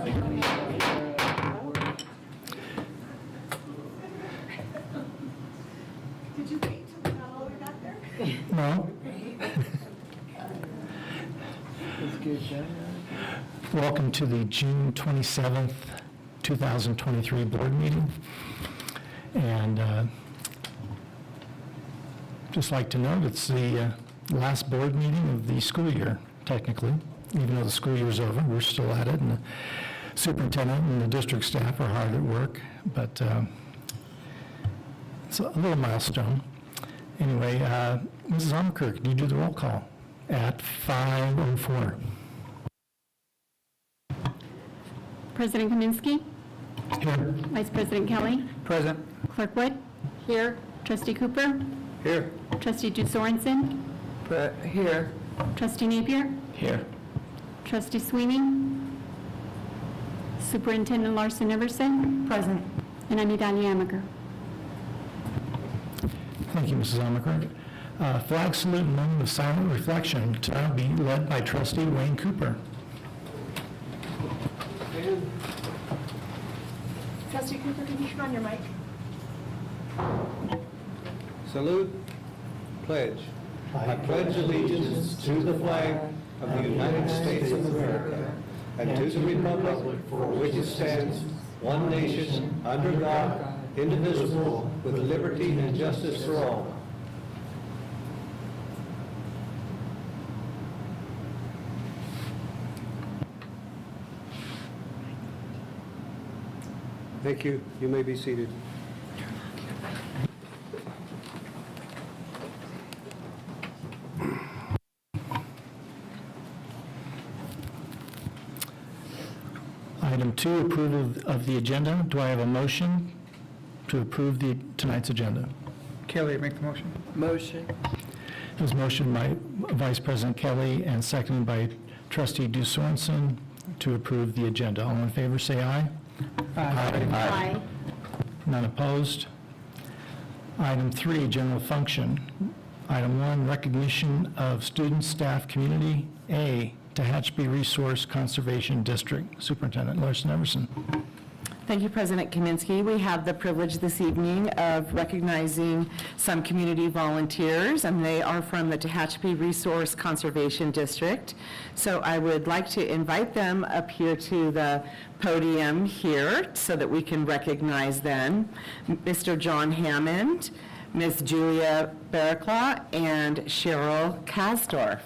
Did you wait till we got all the way back there? No? Welcome to the June 27th, 2023 board meeting. And just like to note, it's the last board meeting of the school year, technically. Even though the school year is over, we're still at it. And the superintendent and the district staff are hard at work. But it's a little milestone. Anyway, Mrs. Almaker, can you do the roll call at 5:04? President Kaminsky, Here. Vice President Kelly, Present. Clerk Wood, here. Trustee Cooper, Here. Trustee Du Sorensen, Here. Trustee Napier, Here. Trustee Sweeney, Superintendent Larson Everson, Present. and I'm Idalia Amaker. Thank you, Mrs. Almaker. Flag salute and moment of silent reflection to now be led by Trustee Wayne Cooper. Trustee Cooper, can you turn on your mic? Salute, pledge. I pledge allegiance to the flag of the United States of America and to the republic for which it stands, one nation, under God, indivisible, with liberty and justice for all. Thank you. You may be seated. Item 2, approval of the agenda. Do I have a motion to approve tonight's agenda? Kelly, make the motion. Motion. It was motioned by Vice President Kelly and seconded by Trustee Du Sorensen to approve the agenda. All in favor, say aye. Aye. None opposed. Item 3, general function. Item 1, recognition of students, staff, community. A, Tehachapi Resource Conservation District. Superintendent Larson Everson. Thank you, President Kaminsky. We have the privilege this evening of recognizing some community volunteers, and they are from the Tehachapi Resource Conservation District. So I would like to invite them up here to the podium here so that we can recognize them. Mr. John Hammond, Ms. Julia Barraclaw, and Cheryl Kasdorf.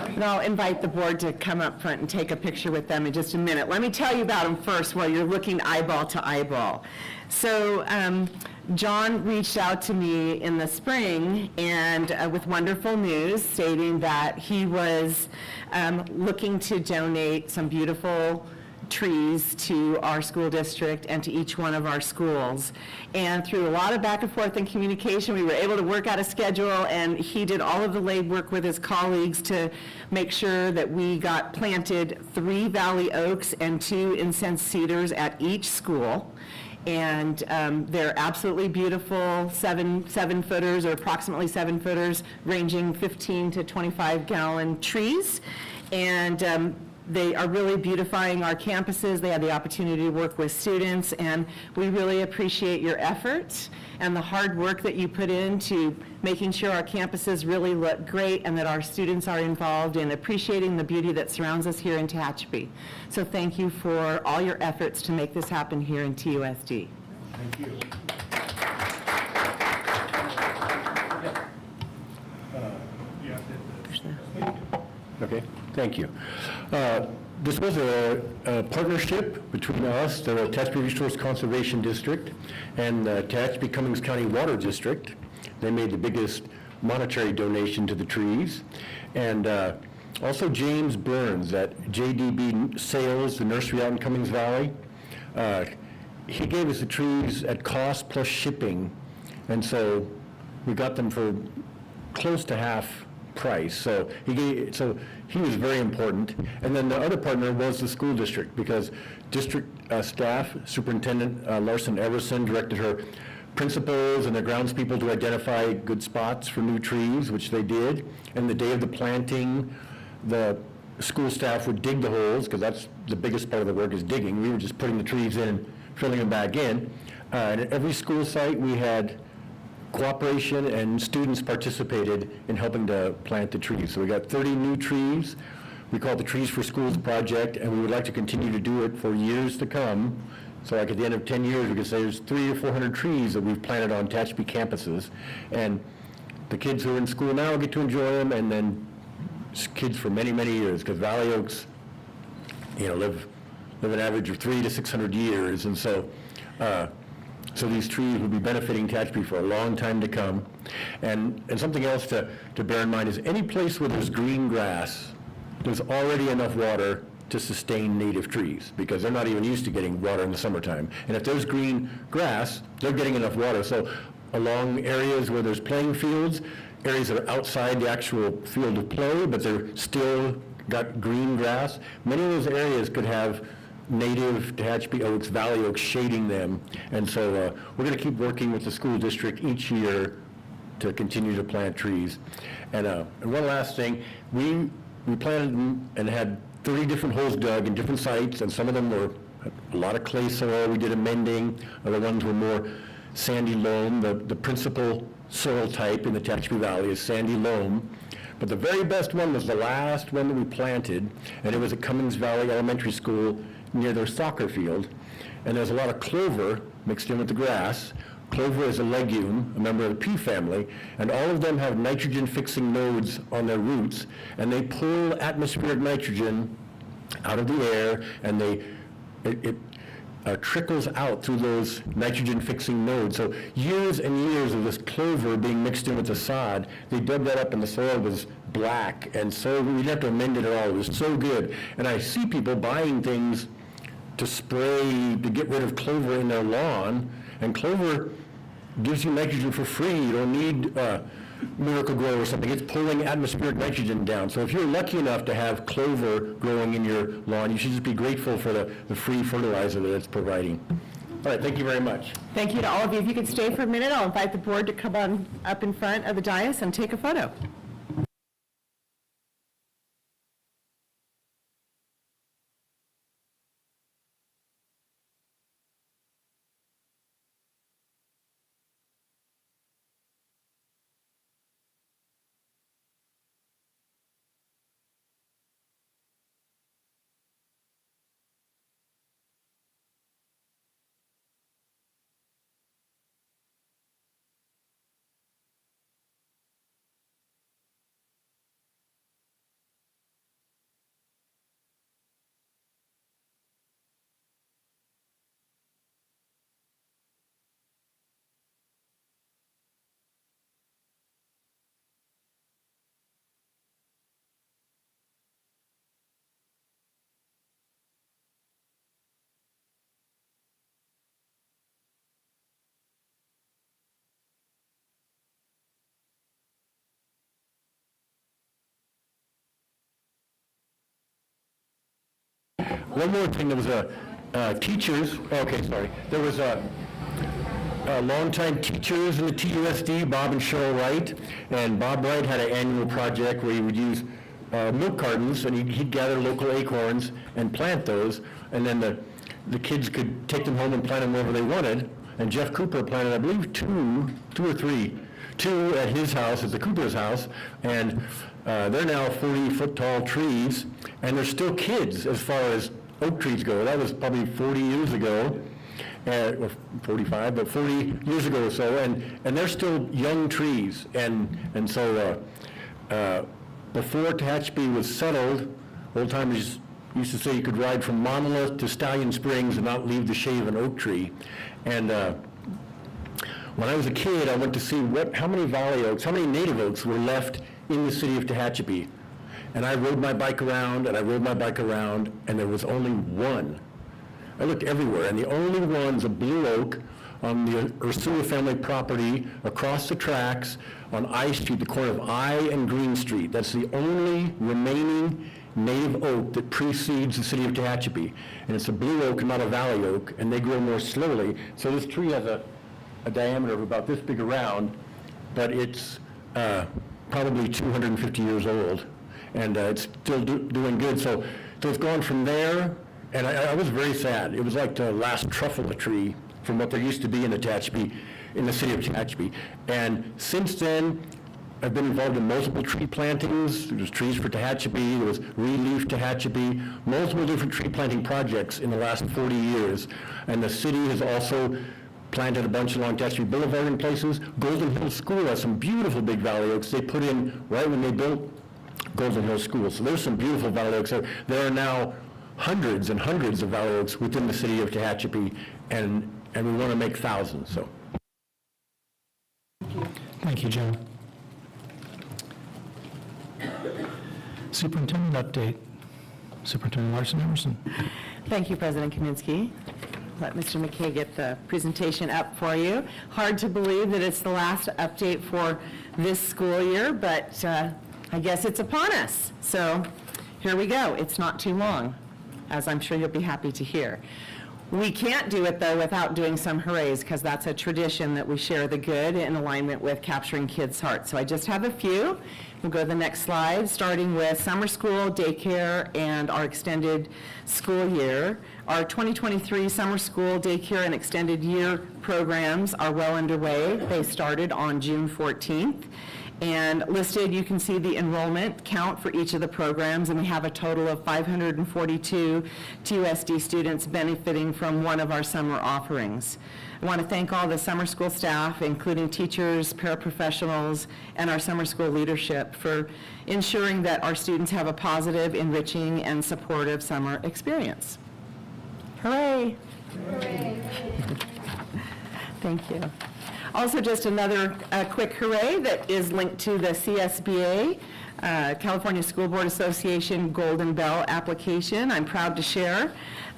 And I'll invite the board to come up front and take a picture with them in just a minute. Let me tell you about them first while you're looking eyeball to eyeball. So John reached out to me in the spring and with wonderful news stating that he was looking to donate some beautiful trees to our school district and to each one of our schools. And through a lot of back and forth and communication, we were able to work out a schedule, and he did all of the legwork with his colleagues to make sure that we got planted 3 valley oaks and 2 incense cedars at each school. And they're absolutely beautiful, seven footers or approximately 7 footers, ranging 15 to 25 gallon trees. And they are really beautifying our campuses. They had the opportunity to work with students, and we really appreciate your efforts and the hard work that you put into making sure our campuses really look great and that our students are involved in appreciating the beauty that surrounds us here in Tehachapi. So thank you for all your efforts to make this happen here in TUSD. Thank you. Okay, thank you. This was a partnership between us, the Tehachapi Resource Conservation District, and the Tehachapi Cummings County Water District. They made the biggest monetary donation to the trees. And also James Burns at JDB Sales, the nursery out in Cummings Valley. He gave us the trees at cost plus shipping. And so we got them for close to half price. So he was very important. And then the other partner was the school district, because district staff, Superintendent Larson Everson, directed her principals and the groundspeople to identify good spots for new trees, which they did. And the day of the planting, the school staff would dig the holes, because that's the biggest part of the work is digging. We were just putting the trees in and filling them back in. And at every school site, we had cooperation, and students participated in helping to plant the trees. So we got 30 new trees. We call it the Trees for Schools project, and we would like to continue to do it for years to come. So like at the end of 10 years, we could say there's 300 or 400 trees that we've planted on Tehachapi campuses. And the kids who are in school now get to enjoy them, and then kids for many, many years, because Valley Oaks, live an average of 300 to 600 years. And so these trees will be benefiting Tehachapi for a long time to come. And something else to bear in mind is any place where there's green grass, there's already enough water to sustain native trees, because they're not even used to getting water in the summertime. And if there's green grass, they're getting enough water. So along areas where there's playing fields, areas that are outside the actual field of play, but they're still got green grass, many of those areas could have native Tehachapi oaks, Valley Oaks shading them. And so we're going to keep working with the school district each year to continue to plant trees. And one last thing, we planted and had 30 different holes dug in different sites, and some of them were a lot of clay soil. We did amending. Other ones were more sandy loam. The principal soil type in the Tehachapi Valley is sandy loam. But the very best one was the last one that we planted, and it was at Cummings Valley Elementary School near their soccer field. And there's a lot of clover mixed in with the grass. Clover is a legume, a member of the pea family, and all of them have nitrogen-fixing nodes on their roots, and they pull atmospheric nitrogen out of the air, and it trickles out through those nitrogen-fixing nodes. So years and years of this clover being mixed in with the sod, they dug that up and the soil was black, and so we didn't have to amend it at all. It was so good. And I see people buying things to spray to get rid of clover in their lawn, and clover gives you nitrogen for free. You don't need Miracle-Gro or something. It's pulling atmospheric nitrogen down. So if you're lucky enough to have clover growing in your lawn, you should just be grateful for the free fertilizer that it's providing. All right, thank you very much. Thank you to all of you. If you could stay for a minute, I'll invite the board to come on up in front of the dais and take a photo. One more thing, there was teachers, okay, sorry. There was longtime teachers in the TUSD, Bob and Cheryl Wright, and Bob Wright had an annual project where he would use milk cartons, and he'd gather local acorns and plant those, and then the kids could take them home and plant them wherever they wanted. And Jeff Cooper planted, I believe, two at his house, at the Cooper's house, and they're now 40-foot tall trees, and they're still kids as far as oak trees go. That was probably 40 years ago, or 45, but 40 years ago or so, and they're still young trees. And so before Tehachapi was settled, old-timers used to say you could ride from Monolith to Stallion Springs and not leave the shade of an oak tree. And when I was a kid, I went to see how many Valley Oaks, how many native oaks were left in the city of Tehachapi. And I rode my bike around, and I rode my bike around, and there was only one. I looked everywhere, and the only one's a blue oak on the Ursula family property across the tracks on I Street, the corner of I and Green Street. That's the only remaining native oak that precedes the city of Tehachapi. And it's a blue oak, not a valley oak, and they grow more slowly. So this tree has a a diameter of about this big around, but it's probably 250 years old, and it's still doing good. So it's gone from there, and I was very sad. It was like the last truffle tree from what there used to be in the Tehachapi, in the city of Tehachapi. And since then, I've been involved in multiple tree plantings. There was Trees for Tehachapi, there was Relief Tehachapi, multiple different tree planting projects in the last 40 years. And the city has also planted a bunch along Tehachapi Boulevard in places. Golden Hill School has some beautiful big valley oaks they put in right when they built Golden Hill School. So there's some beautiful valley oaks there. There are now hundreds and hundreds of valley oaks within the city of Tehachapi, and we want to make thousands, so. Thank you, John. Superintendent update. Superintendent Larson Emerson. Thank you, President Kaminsky. Let Mr. McKay get the presentation up for you. Hard to believe that it's the last update for this school year, but I guess it's upon us. So here we go. It's not too long, as I'm sure you'll be happy to hear. We can't do it, though, without doing some hoorays, because that's a tradition that we share the good in alignment with capturing kids' hearts. So I just have a few. We'll go to the next slide, starting with summer school, daycare, and our extended school year. Our 2023 summer school, daycare, and extended year programs are well underway. They started on June 14th. And listed, you can see the enrollment count for each of the programs, and we have a total of 542 TUSD students benefiting from one of our summer offerings. I want to thank all the summer school staff, including teachers, paraprofessionals, and our summer school leadership for ensuring that our students have a positive, enriching, and supportive summer experience. Hooray! Hooray! Thank you. Also, just another quick hooray that is linked to the CSBA, California School Board Association Golden Bell application. I'm proud to share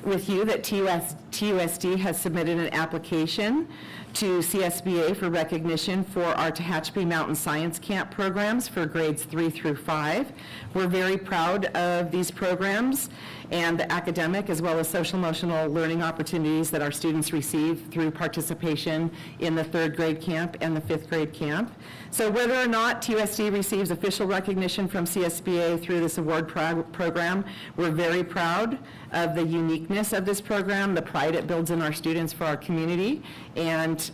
with you that TUSD has submitted an application to CSBA for recognition for our Tehachapi Mountain Science Camp programs for grades 3 through 5. We're very proud of these programs and the academic as well as social emotional learning opportunities that our students receive through participation in the 3rd grade camp and the 5th grade camp. So whether or not TUSD receives official recognition from CSBA through this award program, we're very proud of the uniqueness of this program, the pride it builds in our students for our community, and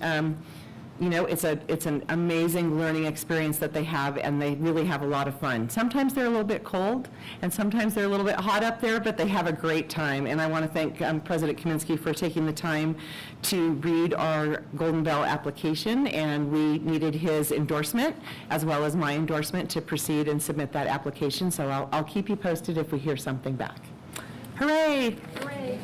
you know, it's an amazing learning experience that they have, and they really have a lot of fun. Sometimes they're a little bit cold, and sometimes they're a little bit hot up there, but they have a great time. And I want to thank President Kaminsky for taking the time to read our Golden Bell application, and we needed his endorsement, as well as my endorsement, to proceed and submit that application. So I'll keep you posted if we hear something back. Hooray! Hooray.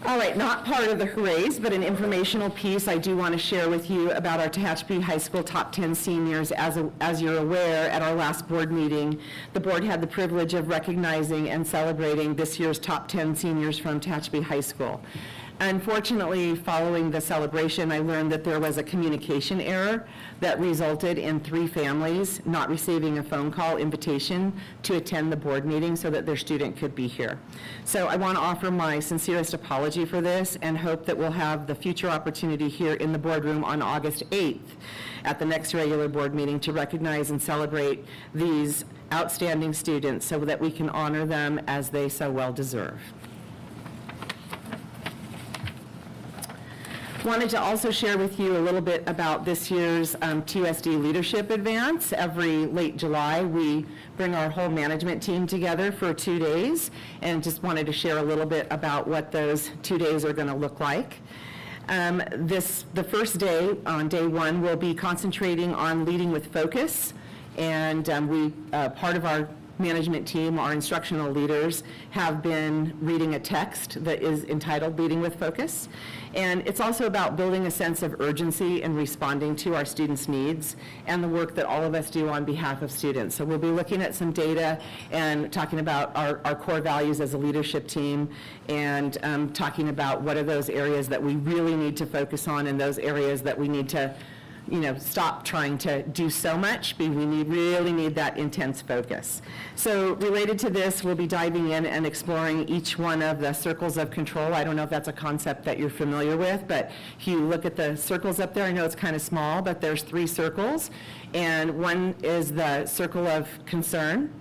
All right, not part of the hoorays, but an informational piece I do want to share with you about our Tehachapi High School Top 10 seniors. As you're aware, at our last board meeting, the board had the privilege of recognizing and celebrating this year's Top 10 seniors from Tehachapi High School. Unfortunately, following the celebration, I learned that there was a communication error that resulted in 3 families not receiving a phone call invitation to attend the board meeting so that their student could be here. So I want to offer my sincerest apology for this and hope that we'll have the future opportunity here in the boardroom on August 8th at the next regular board meeting to recognize and celebrate these outstanding students so that we can honor them as they so well deserve. Wanted to also share with you a little bit about this year's TUSD Leadership Advance. Every late July, we bring our whole management team together for 2 days, and just wanted to share a little bit about what those 2 days are going to look like. The first day, on day 1, we'll be concentrating on leading with focus, and part of our management team, our instructional leaders, have been reading a text that is entitled Leading with Focus. And it's also about building a sense of urgency and responding to our students' needs and the work that all of us do on behalf of students. So we'll be looking at some data and talking about our core values as a leadership team, and talking about what are those areas that we really need to focus on and those areas that we need to stop trying to do so much. We really need that intense focus. So related to this, we'll be diving in and exploring each one of the circles of control. I don't know if that's a concept that you're familiar with, but if you look at the circles up there, I know it's kind of small, but there's 3 circles. And one is the circle of concern.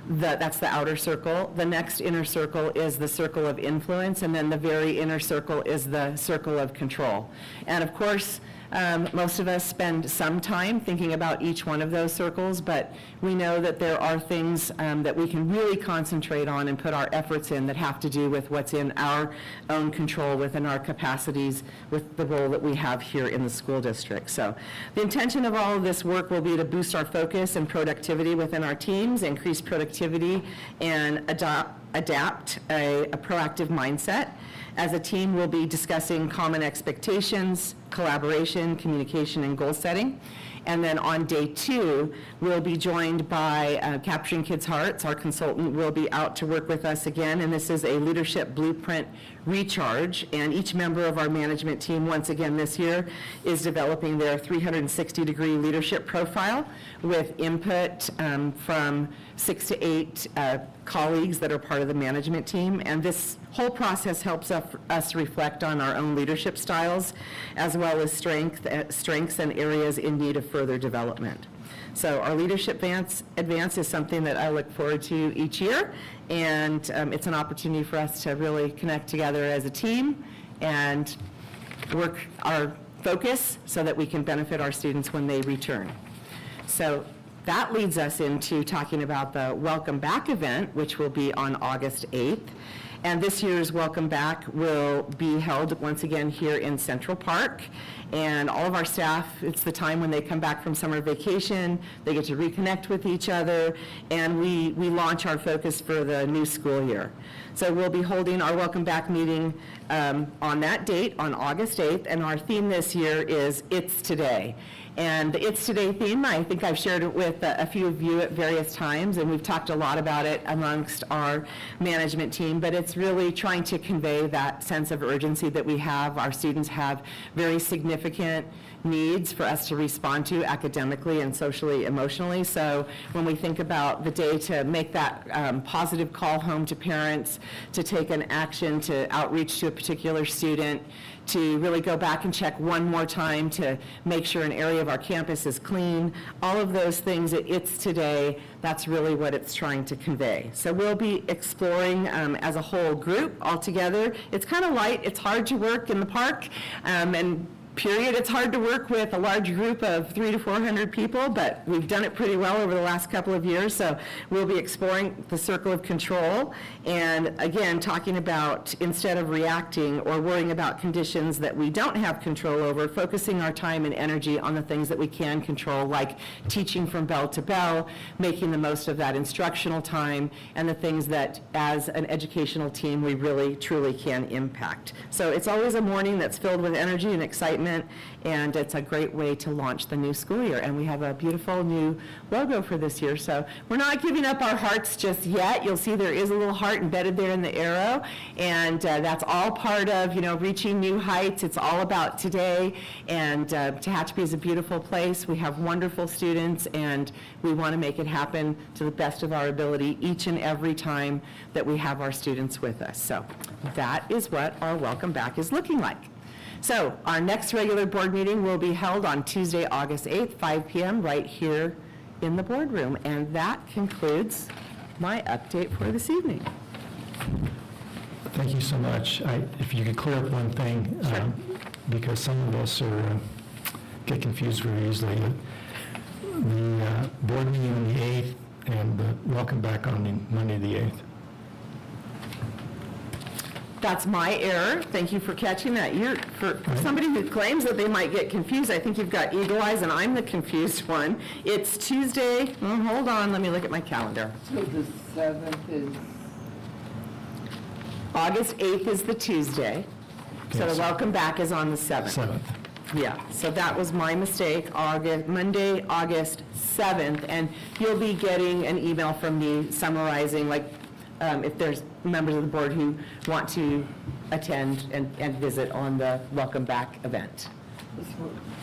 That's the outer circle. The next inner circle is the circle of influence, and then the very inner circle is the circle of control. And of course, most of us spend some time thinking about each one of those circles, but we know that there are things that we can really concentrate on and put our efforts in that have to do with what's in our own control within our capacities with the role that we have here in the school district. So the intention of all of this work will be to boost our focus and productivity within our teams, increase productivity, and adapt a proactive mindset. As a team, we'll be discussing common expectations, collaboration, communication, and goal setting. And then on day 2, we'll be joined by Capturing Kids' Hearts. Our consultant will be out to work with us again, and this is a leadership blueprint recharge. And each member of our management team, once again this year, is developing their 360-degree leadership profile with input from 6 to 8 colleagues that are part of the management team. And this whole process helps us reflect on our own leadership styles, as well as strengths and areas in need of further development. So our leadership advance is something that I look forward to each year, and it's an opportunity for us to really connect together as a team and work our focus so that we can benefit our students when they return. So that leads us into talking about the Welcome Back event, which will be on August 8th. And this year's Welcome Back will be held once again here in Central Park. And all of our staff, it's the time when they come back from summer vacation, they get to reconnect with each other, and we launch our focus for the new school year. So we'll be holding our Welcome Back meeting on that date, on August 8th, and our theme this year is It's Today. And the It's Today theme, I think I've shared it with a few of you at various times, and we've talked a lot about it amongst our management team, but it's really trying to convey that sense of urgency that we have. Our students have very significant needs for us to respond to academically and socially, emotionally. So when we think about the day to make that positive call home to parents, to take an action, to outreach to a particular student, to really go back and check one more time to make sure an area of our campus is clean, all of those things, It's Today, that's really what it's trying to convey. So we'll be exploring as a whole group all together. It's kind of light, it's hard to work in the park, and period, it's hard to work with a large group of 300 to 400 people, but we've done it pretty well over the last couple of years. So we'll be exploring the circle of control, and again, talking about, instead of reacting or worrying about conditions that we don't have control over, focusing our time and energy on the things that we can control, like teaching from bell to bell, making the most of that instructional time, and the things that, as an educational team, we really, truly can impact. So it's always a morning that's filled with energy and excitement, and it's a great way to launch the new school year. And we have a beautiful new logo for this year, so we're not giving up our hearts just yet. You'll see there is a little heart embedded there in the arrow, and that's all part of, reaching new heights. It's all about today, and Tehachapi is a beautiful place. We have wonderful students, and we want to make it happen to the best of our ability each and every time that we have our students with us. So that is what our Welcome Back is looking like. So our next regular board meeting will be held on Tuesday, August 8th, 5 p.m. right here in the boardroom. And that concludes my update for this evening. Thank you so much. If you could clear up one thing, because some of us get confused very easily. The board meeting on the 8th and the Welcome Back on the Monday the 8th. That's my error. Thank you for catching that. For somebody who claims that they might get confused, I think you've got eagle eyes, and I'm the confused one. It's Tuesday. Oh, hold on. Let me look at my calendar. So the 7th is, August 8th is the Tuesday. So Yes. the Welcome Back is on the 7th. 7th. Yeah, so that was my mistake, Monday, August 7th, and you'll be getting an email from me summarizing, if there's members of the board who want to attend and visit on the Welcome Back event.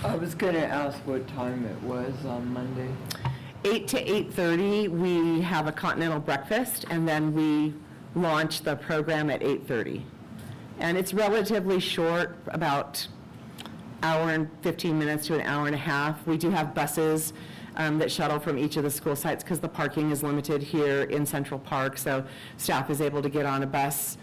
I was going to ask what time it was on Monday. 8 to 8:30, we have a continental breakfast, and then we launch the program at 8:30. And it's relatively short, about hour and 15 minutes to an hour and a half. We do have buses that shuttle from each of the school sites because the parking is limited here in Central Park, so staff is able to get on a bus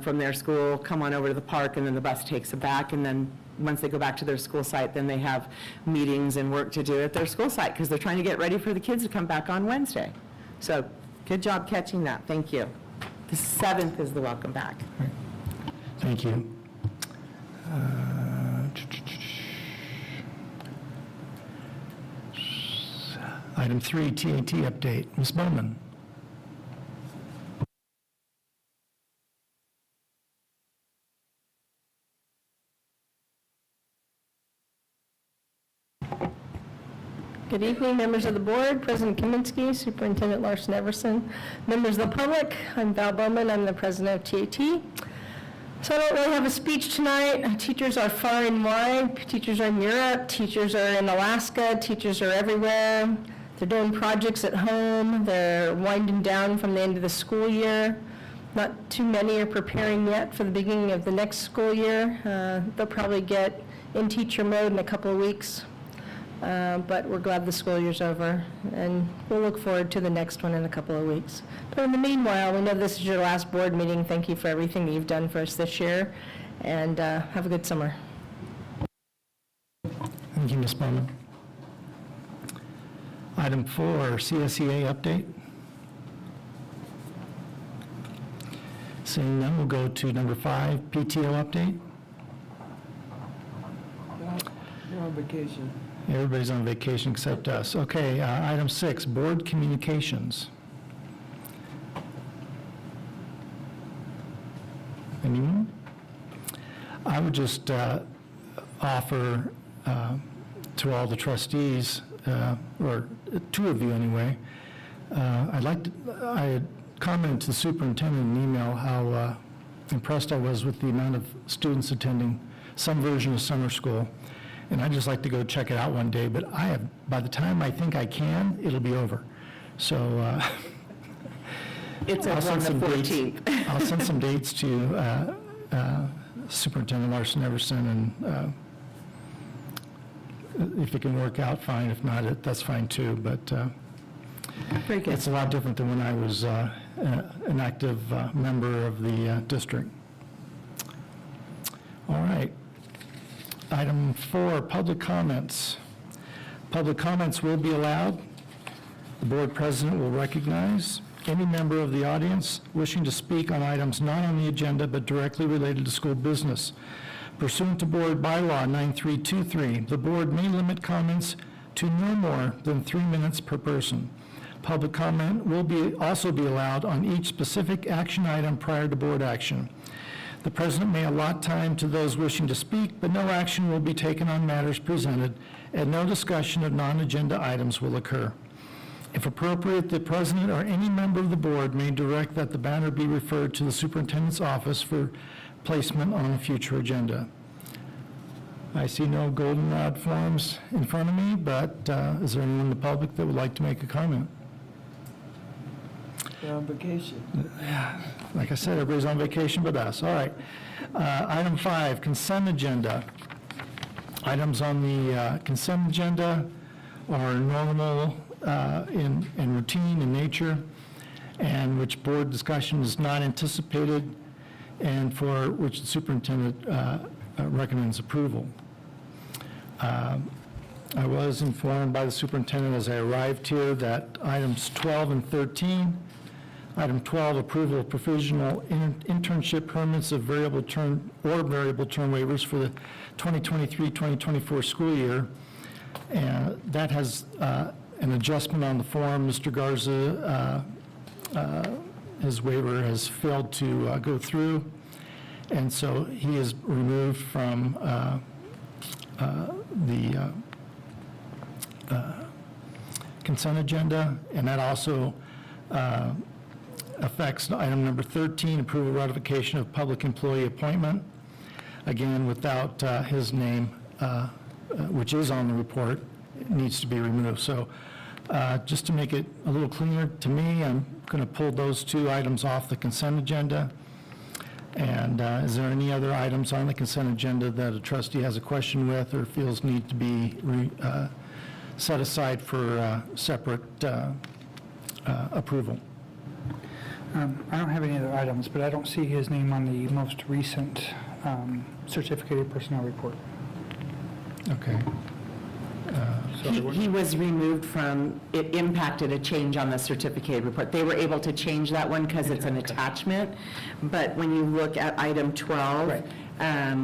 from their school, come on over to the park, and then the bus takes them back, and then once they go back to their school site, then they have meetings and work to do at their school site because they're trying to get ready for the kids to come back on Wednesday. So good job catching that. Thank you. The 7th is the welcome back. Thank you. Item 3, TAT update. Ms. Bowman. Good evening, members of the board, President Kaminsky, Superintendent Larson Everson, members of the public. I'm Val Bowman, I'm the president of TAT. So I don't really have a speech tonight. Teachers are far and wide. Teachers are in Europe, teachers are in Alaska, teachers are everywhere. They're doing projects at home, they're winding down from the end of the school year. Not too many are preparing yet for the beginning of the next school year. They'll probably get in teacher mode in a couple of weeks. But we're glad the school year's over, and we'll look forward to the next one in a couple of weeks. But in the meanwhile, we know this is your last board meeting. Thank you for everything that you've done for us this year, and have a good summer. Thank you, Ms. Bowman. Item 4, CSEA update. Seeing none, we'll go to number 5, PTO update. You're on vacation. Everybody's on vacation except us. Okay, item 6, board communications. Anyone? I would just offer to all the trustees, or 2 of you anyway, I had commented to the superintendent in an email how impressed I was with the amount of students attending some version of summer school. And I'd just like to go check it out one day, but by the time I think I can, it'll be over. So It's over on the 14th. I'll send some dates to Superintendent Larson Everson, and if it can work out, fine. If not, that's fine too. But Very good. it's a lot different than when I was an active member of the district. All right. Item 4, public comments. Public comments will be allowed. The board president will recognize any member of the audience wishing to speak on items not on the agenda but directly related to school business. Pursuant to Board Bylaw 9323, the board may limit comments to no more than 3 minutes per person. Public comment will also be allowed on each specific action item prior to board action. The president may allot time to those wishing to speak, but no action will be taken on matters presented, and no discussion of non-agenda items will occur. If appropriate, the president or any member of the board may direct that the matter be referred to the superintendent's office for placement on a future agenda. I see no goldenrod forms in front of me, but is there anyone in the public that would like to make a comment? You're on vacation. Like I said, everybody's on vacation but us. All right. Item 5, consent agenda. Items on the consent agenda are normal in routine in nature, and which board discussion is not anticipated, and for which the superintendent recommends approval. I was informed by the superintendent as I arrived here that items 12 and 13, item 12, approval of provisional internship permits of variable term waivers for the 2023-2024 school year. And that has an adjustment on the form. Mr. Garza, his waiver has failed to go through, and so he is removed from the consent agenda, and that also affects item number 13, approval ratification of public employee appointment, again, without his name which is on the report, needs to be removed. So just to make it a little cleaner to me, I'm going to pull those two items off the consent agenda. And is there any other items on the consent agenda that a trustee has a question with or feels need to be set aside for separate approval? I don't have any other items, but I don't see his name on the most recent certificated personnel report. Okay. He was removed from, it impacted a change on the certificated report. They were able to change that one because it's an attachment, but when you look at item 12,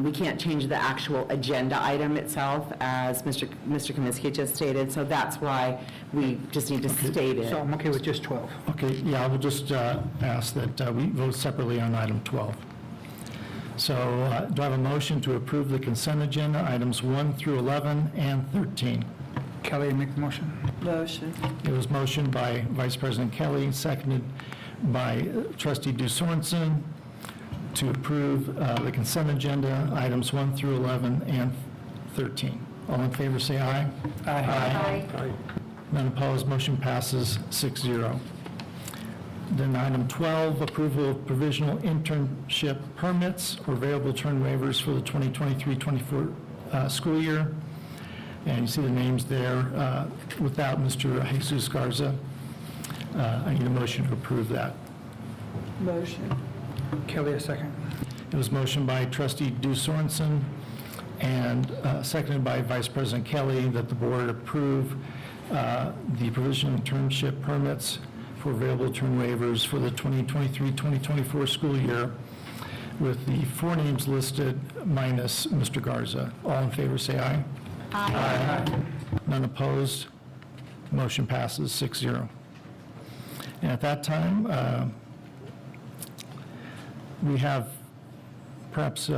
we can't change the actual agenda item itself, as Mr. Kaminsky just stated, so that's why we just need to state it. So I'm okay with just 12. Okay, yeah, I will just ask that we vote separately on item 12. So do I have a motion to approve the consent agenda, items 1 through 11 and 13? Kelly, make the motion. Motion. It was motioned by Vice President Kelly, seconded by Trustee Du Sorensen to approve the consent agenda, items 1 through 11 and 13. All in favor, say aye. Aye. None opposed, motion passes 6-0. Then item 12, approval of provisional internship permits or variable term waivers for the 2023-24 school year. And you see the names there without Mr. Jesus Garza. I need a motion to approve that. Motion. Kelly, a second. It was motioned by Trustee Du Sorensen and seconded by Vice President Kelly that the board approve the provisional internship permits for available term waivers for the 2023-2024 school year with the 4 names listed minus Mr. Garza. All in favor, say aye. Aye. None opposed. Motion passes 6-0. And at that time, we have perhaps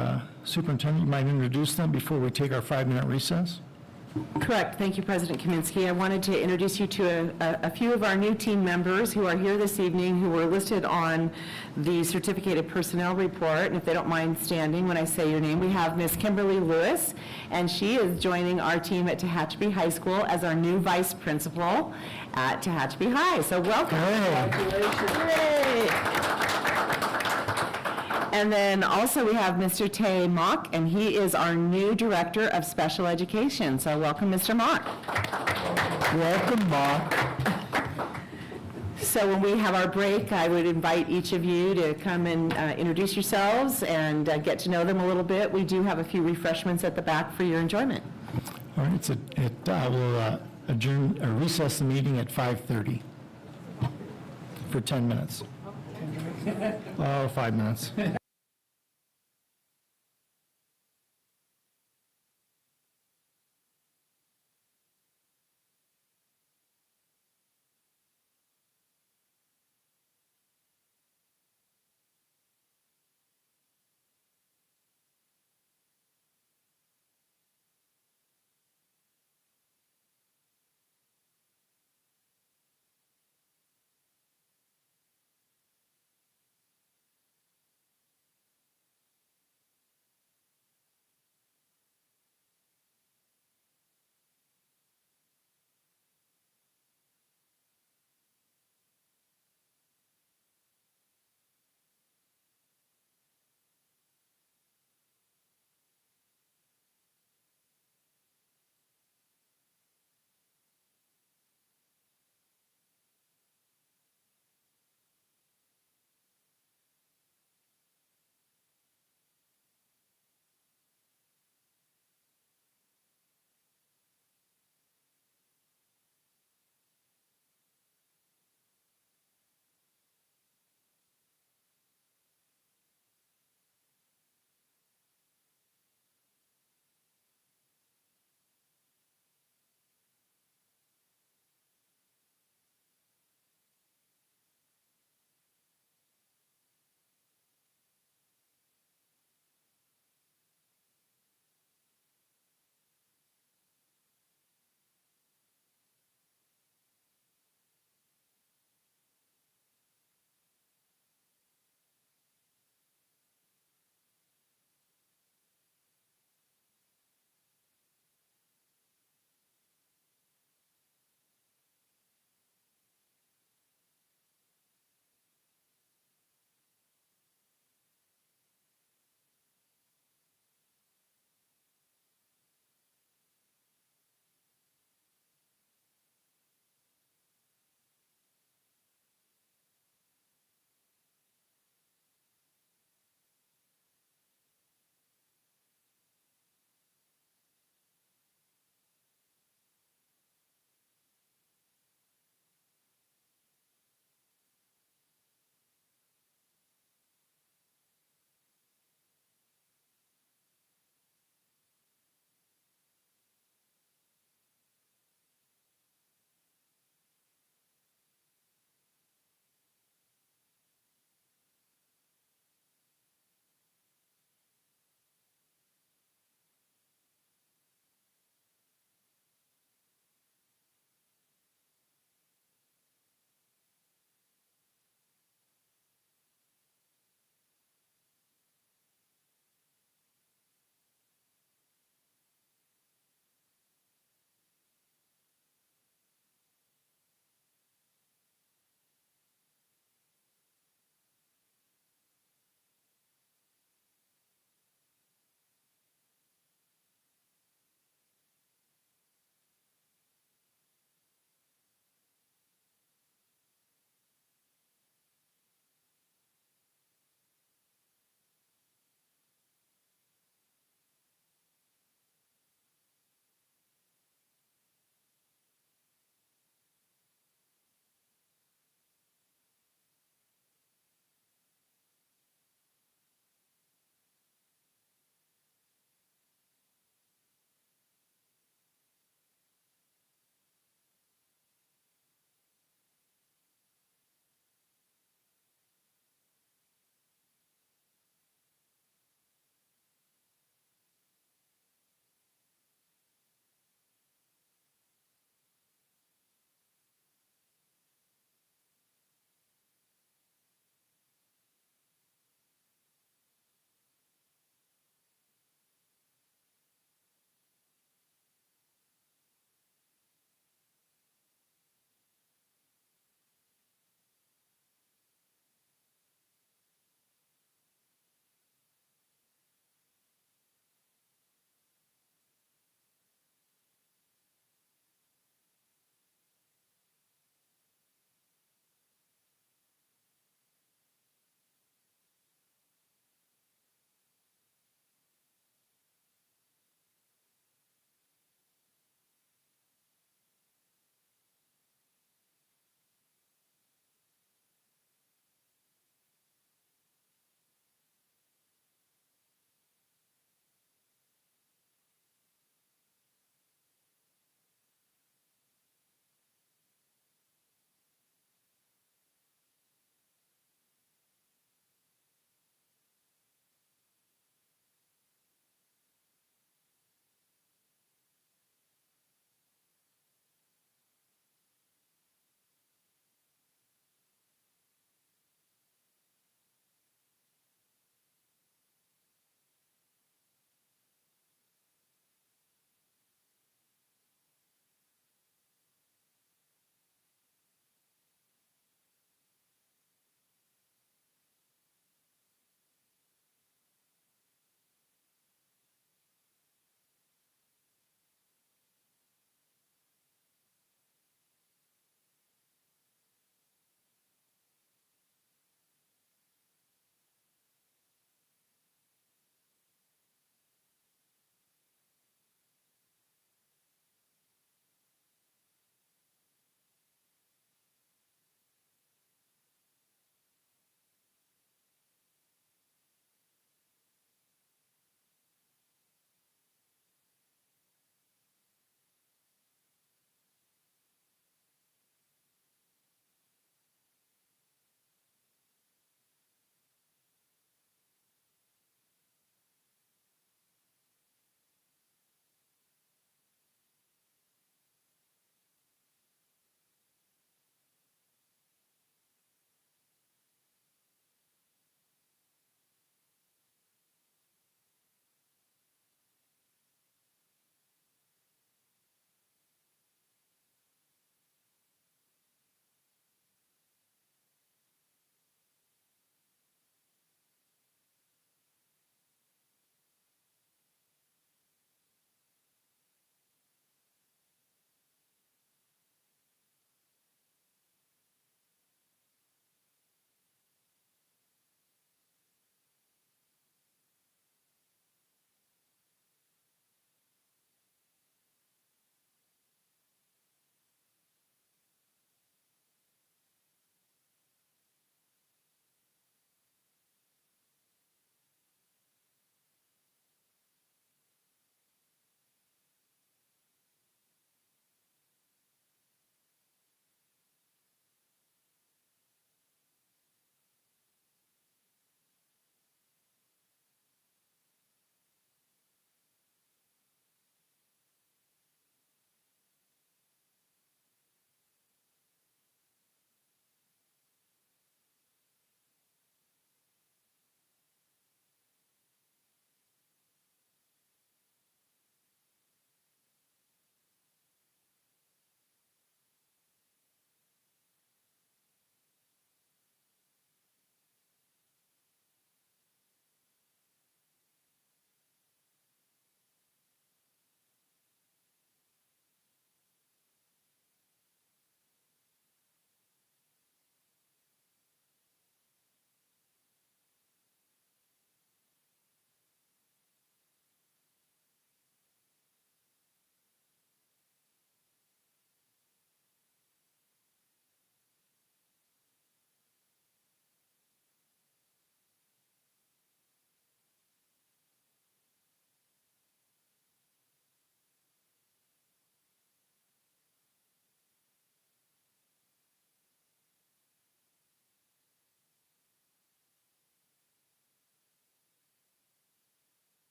Superintendent, you might introduce them before we take our 5-minute recess? Correct. Thank you, President Kaminsky. I wanted to introduce you to a few of our new team members who are here this evening, who were listed on the certificated personnel report. And if they don't mind standing when I say your name, we have Miss Kimberly Lewis, and she is joining our team at Tehachapi High School as our new vice principal at Tehachapi High. So welcome. Yay. And then also we have Mr. Tay Mock, and he is our new Director of Special Education. So welcome, Mr. Mock. Welcome, Mock. So when we have our break, I would invite each of you to come and introduce yourselves and get to know them a little bit. We do have a few refreshments at the back for your enjoyment. All right, so we'll adjourn or recess the meeting at 5:30 for 10 minutes. Oh, 5 minutes.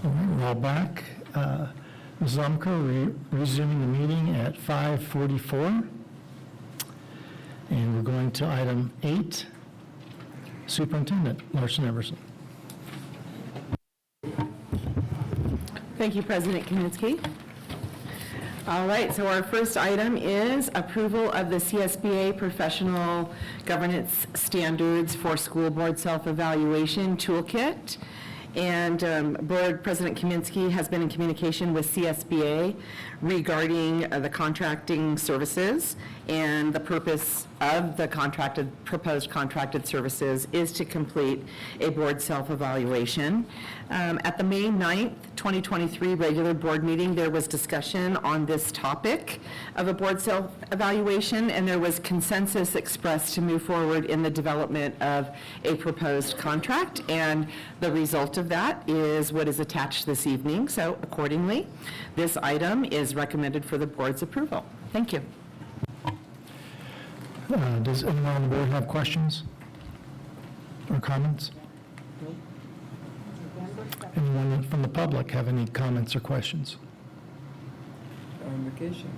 All right, we're all back. Ms. Zumker, resuming the meeting at 5:44. And we're going to item 8, Superintendent Larson Everson. Thank you, President Kaminsky. All right, so our first item is approval of the CSBA Professional Governance Standards for School Board Self-Evaluation Toolkit. And Board President Kaminsky has been in communication with CSBA regarding the contracting services, and the purpose of the proposed contracted services is to complete a board self-evaluation. At the May 9th, 2023 regular board meeting, there was discussion on this topic of a board self-evaluation, and there was consensus expressed to move forward in the development of a proposed contract, and the result of that is what is attached this evening. So accordingly, this item is recommended for the board's approval. Thank you. Does anyone on the board have questions or comments? Anyone from the public have any comments or questions? On vacation.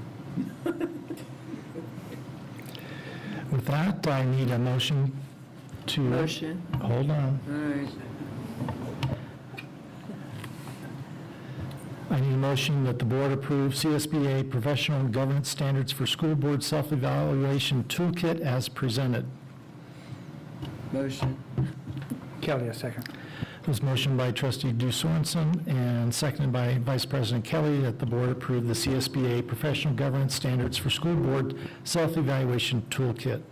With that, I need a motion to... Motion. Hold on. All right. I need a motion that the board approve CSBA Professional and Governance Standards for School Board Self-Evaluation Toolkit as presented. Motion. Kelly, a second. It was motioned by trustee Du Sorensen and seconded by Vice President Kelly that the board approve the CSBA Professional Governance Standards for School Board Self-Evaluation Toolkit.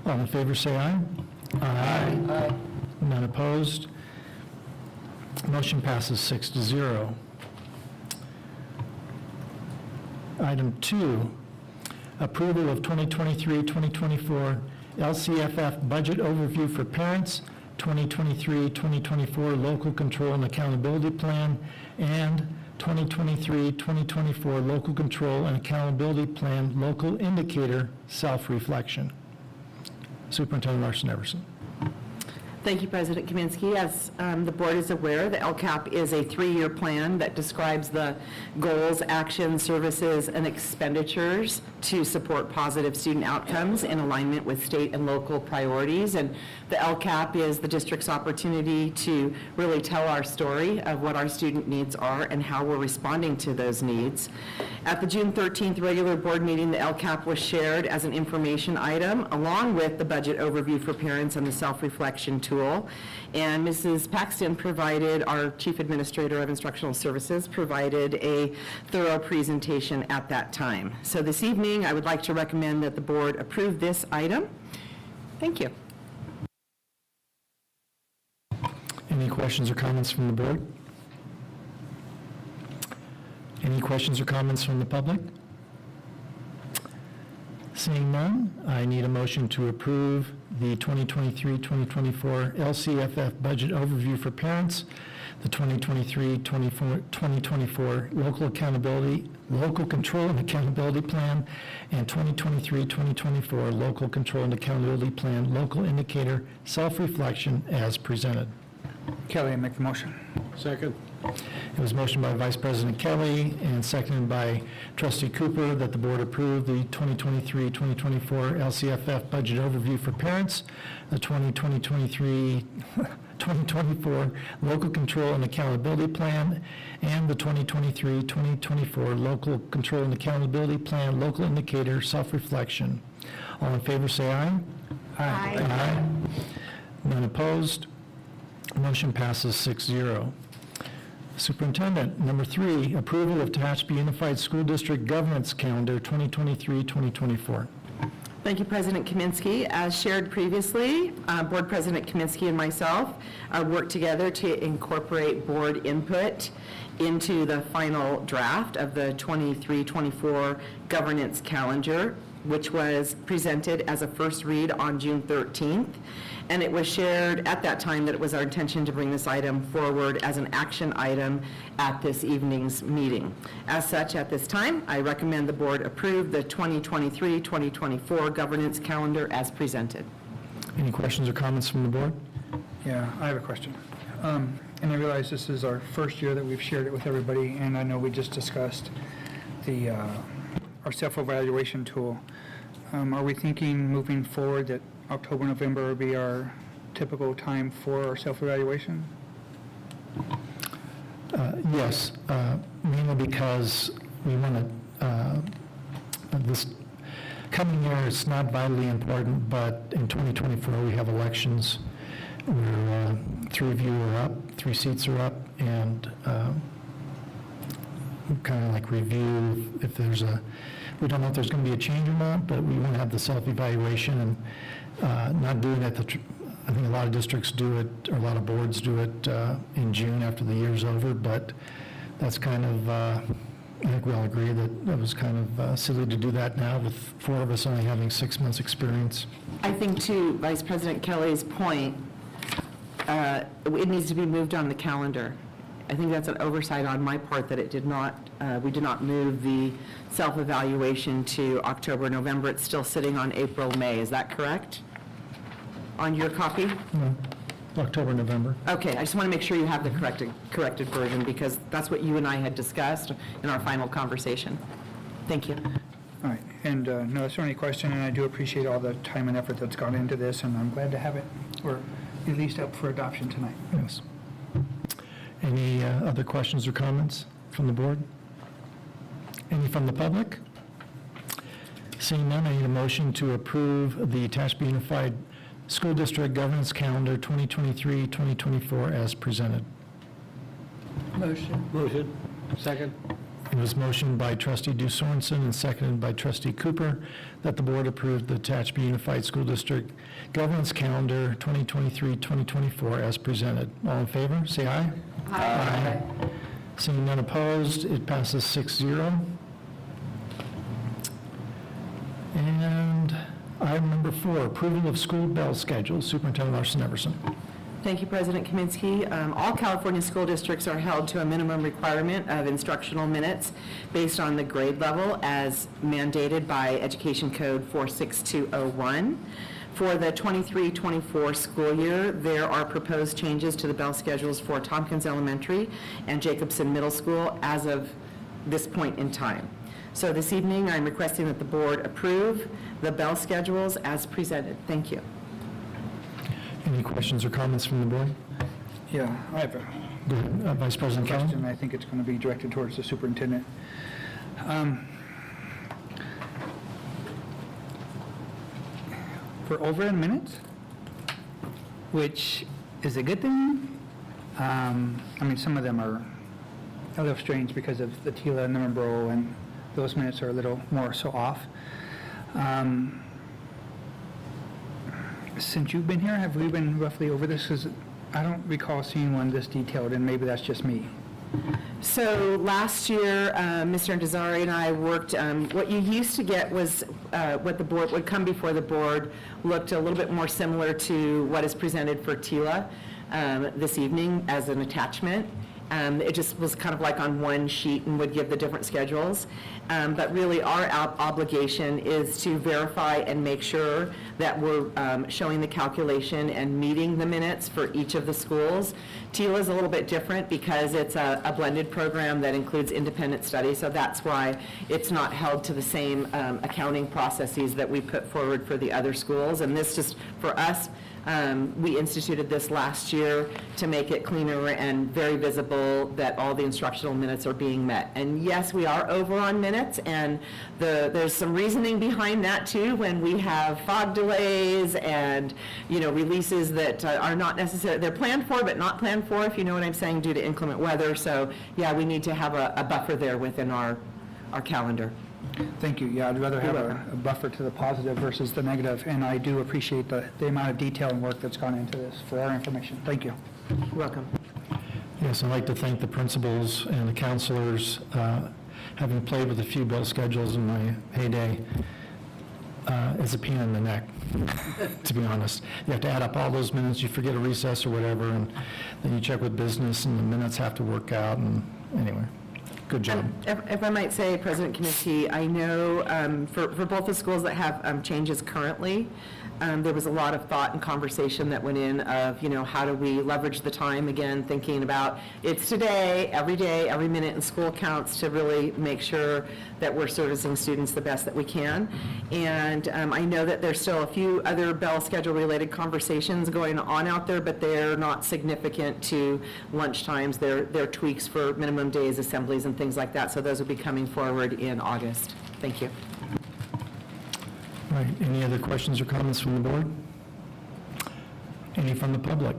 All in favor, say aye. Aye. Aye. None opposed. Motion passes 6-0. Item 2, approval of 2023-2024 LCFF budget overview for parents, 2023-2024 local control and accountability plan, and 2023-2024 local control and accountability plan local indicator self-reflection. Superintendent Larson Everson. Thank you, President Kaminsky. As the board is aware, the LCAP is a 3-year plan that describes the goals, actions, services, and expenditures to support positive student outcomes in alignment with state and local priorities. And the LCAP is the district's opportunity to really tell our story of what our student needs are and how we're responding to those needs. At the June 13th regular board meeting, the LCAP was shared as an information item along with the budget overview for parents and the self-reflection tool. And Mrs. Paxton provided, our Chief Administrator of Instructional Services, provided a thorough presentation at that time. So this evening, I would like to recommend that the board approve this item. Thank you. Any questions or comments from the board? Any questions or comments from the public? Seeing none, I need a motion to approve the 2023-2024 LCFF budget overview for parents, the 2023-2024 local control and accountability plan, and 2023-2024 local control and accountability plan local indicator self-reflection as presented. Kelly, I make the motion. Second. It was motioned by Vice President Kelly and seconded by Trustee Cooper that the board approve the 2023-2024 LCFF budget overview for parents, the 2024 local control and accountability plan, and the 2023-2024 local control and accountability plan local indicator self-reflection. All in favor, say aye. Aye. Aye. None opposed. Motion passes 6-0. Superintendent, number 3, approval of Tehachapi Unified School District Governance Calendar 2023-2024. Thank you, President Kaminsky. As shared previously, Board President Kaminsky and myself worked together to incorporate board input into the final draft of the 23-24 governance calendar, which was presented as a first read on June 13th. And it was shared at that time that it was our intention to bring this item forward as an action item at this evening's meeting. As such, at this time, I recommend the board approve the 2023-2024 governance calendar as presented. Any questions or comments from the board? Yeah, I have a question. And I realize this is our first year that we've shared it with everybody, and I know we just discussed the, our self-evaluation tool. Are we thinking moving forward that October, November would be our typical time for our self-evaluation? Yes, mainly because we want to, this coming year, it's not vitally important, but in 2024, we have elections. We're 3 of you are up, 3 seats are up, and kind of like review if there's we don't know if there's going to be a change or not, but we want to have the self-evaluation and not doing it, I think a lot of districts do it, or a lot of boards do it in June after the year's over, but that's kind of, I think we all agree that it was kind of silly to do that now with 4 of us only having 6 months' experience. I think to Vice President Kelly's point, it needs to be moved on the calendar. I think that's an oversight on my part that it did not, we did not move the self-evaluation to October, November. It's still sitting on April, May. Is that correct? On your copy? October, November. Okay, I just want to make sure you have the corrected version, because that's what you and I had discussed in our final conversation. Thank you. All right, and no, that's the only question, and I do appreciate all the time and effort that's gone into this, and I'm glad to have it, or at least up for adoption tonight. Yes. Any other questions or comments from the board? Any from the public? Seeing none, I need a motion to approve the Tehachapi Unified School District Governance Calendar 2023-2024 as presented. Motion. Second. It was motioned by trustee Du Sorensen and seconded by trustee Cooper that the board approve the Tehachapi Unified School District Governance Calendar 2023-2024 as presented. All in favor, say aye. Aye. Seeing none opposed, it passes 6-0. And item number 4, approval of school bell schedule. Superintendent Larson Everson. Thank you, President Kaminsky. All California school districts are held to a minimum requirement of instructional minutes based on the grade level as mandated by Education Code 46201. For the 23-24 school year, there are proposed changes to the bell schedules for Tompkins Elementary and Jacobson Middle School as of this point in time. So this evening, I'm requesting that the board approve the bell schedules as presented. Thank you. Any questions or comments from the board? Yeah, I have a Go ahead, Vice President Kelley. question. I think it's going to be directed towards the superintendent. For overrun minutes, which is a good thing. I mean, some of them are a little strange because of the TILA and the Membro, and those minutes are a little more so off. Since you've been here, have we been roughly over this? Because I don't recall seeing one this detailed, and maybe that's just me. So last year, Mr. Antazari and I worked, what you used to get was what the board, would come before the board, looked a little bit more similar to what is presented for TILA this evening as an attachment. It just was kind of like on one sheet and would give the different schedules. But really, our obligation is to verify and make sure that we're showing the calculation and meeting the minutes for each of the schools. TILA is a little bit different because it's a blended program that includes independent studies, so that's why it's not held to the same accounting processes that we put forward for the other schools. And this just, for us, we instituted this last year to make it cleaner and very visible that all the instructional minutes are being met. And yes, we are over on minutes, and there's some reasoning behind that too, when we have fog delays and, you know, releases that are not necessarily, they're planned for but not planned for, if you know what I'm saying, due to inclement weather. So yeah, we need to have a buffer there within our calendar. Thank you. Yeah, I'd rather have a buffer to the positive versus the negative, and I do appreciate the amount of detail and work that's gone into this for our information. Thank you. You're welcome. Yes, I'd like to thank the principals and the counselors. Having played with a few bill schedules in my heyday, it's a pain in the neck, to be honest. You have to add up all those minutes, you forget a recess or whatever, and then you check with business, and the minutes have to work out, and anyway. Good job. If I might say, President Kaminsky, I know for both the schools that have changes currently, there was a lot of thought and conversation that went in of, how do we leverage the time, again, thinking about it's today, every minute in school counts to really make sure that we're servicing students the best that we can. And I know that there's still a few other bell schedule-related conversations going on out there, but they're not significant to lunch times. They're tweaks for minimum days, assemblies, and things like that. So those will be coming forward in August. Thank you. All right, any other questions or comments from the board? Any from the public?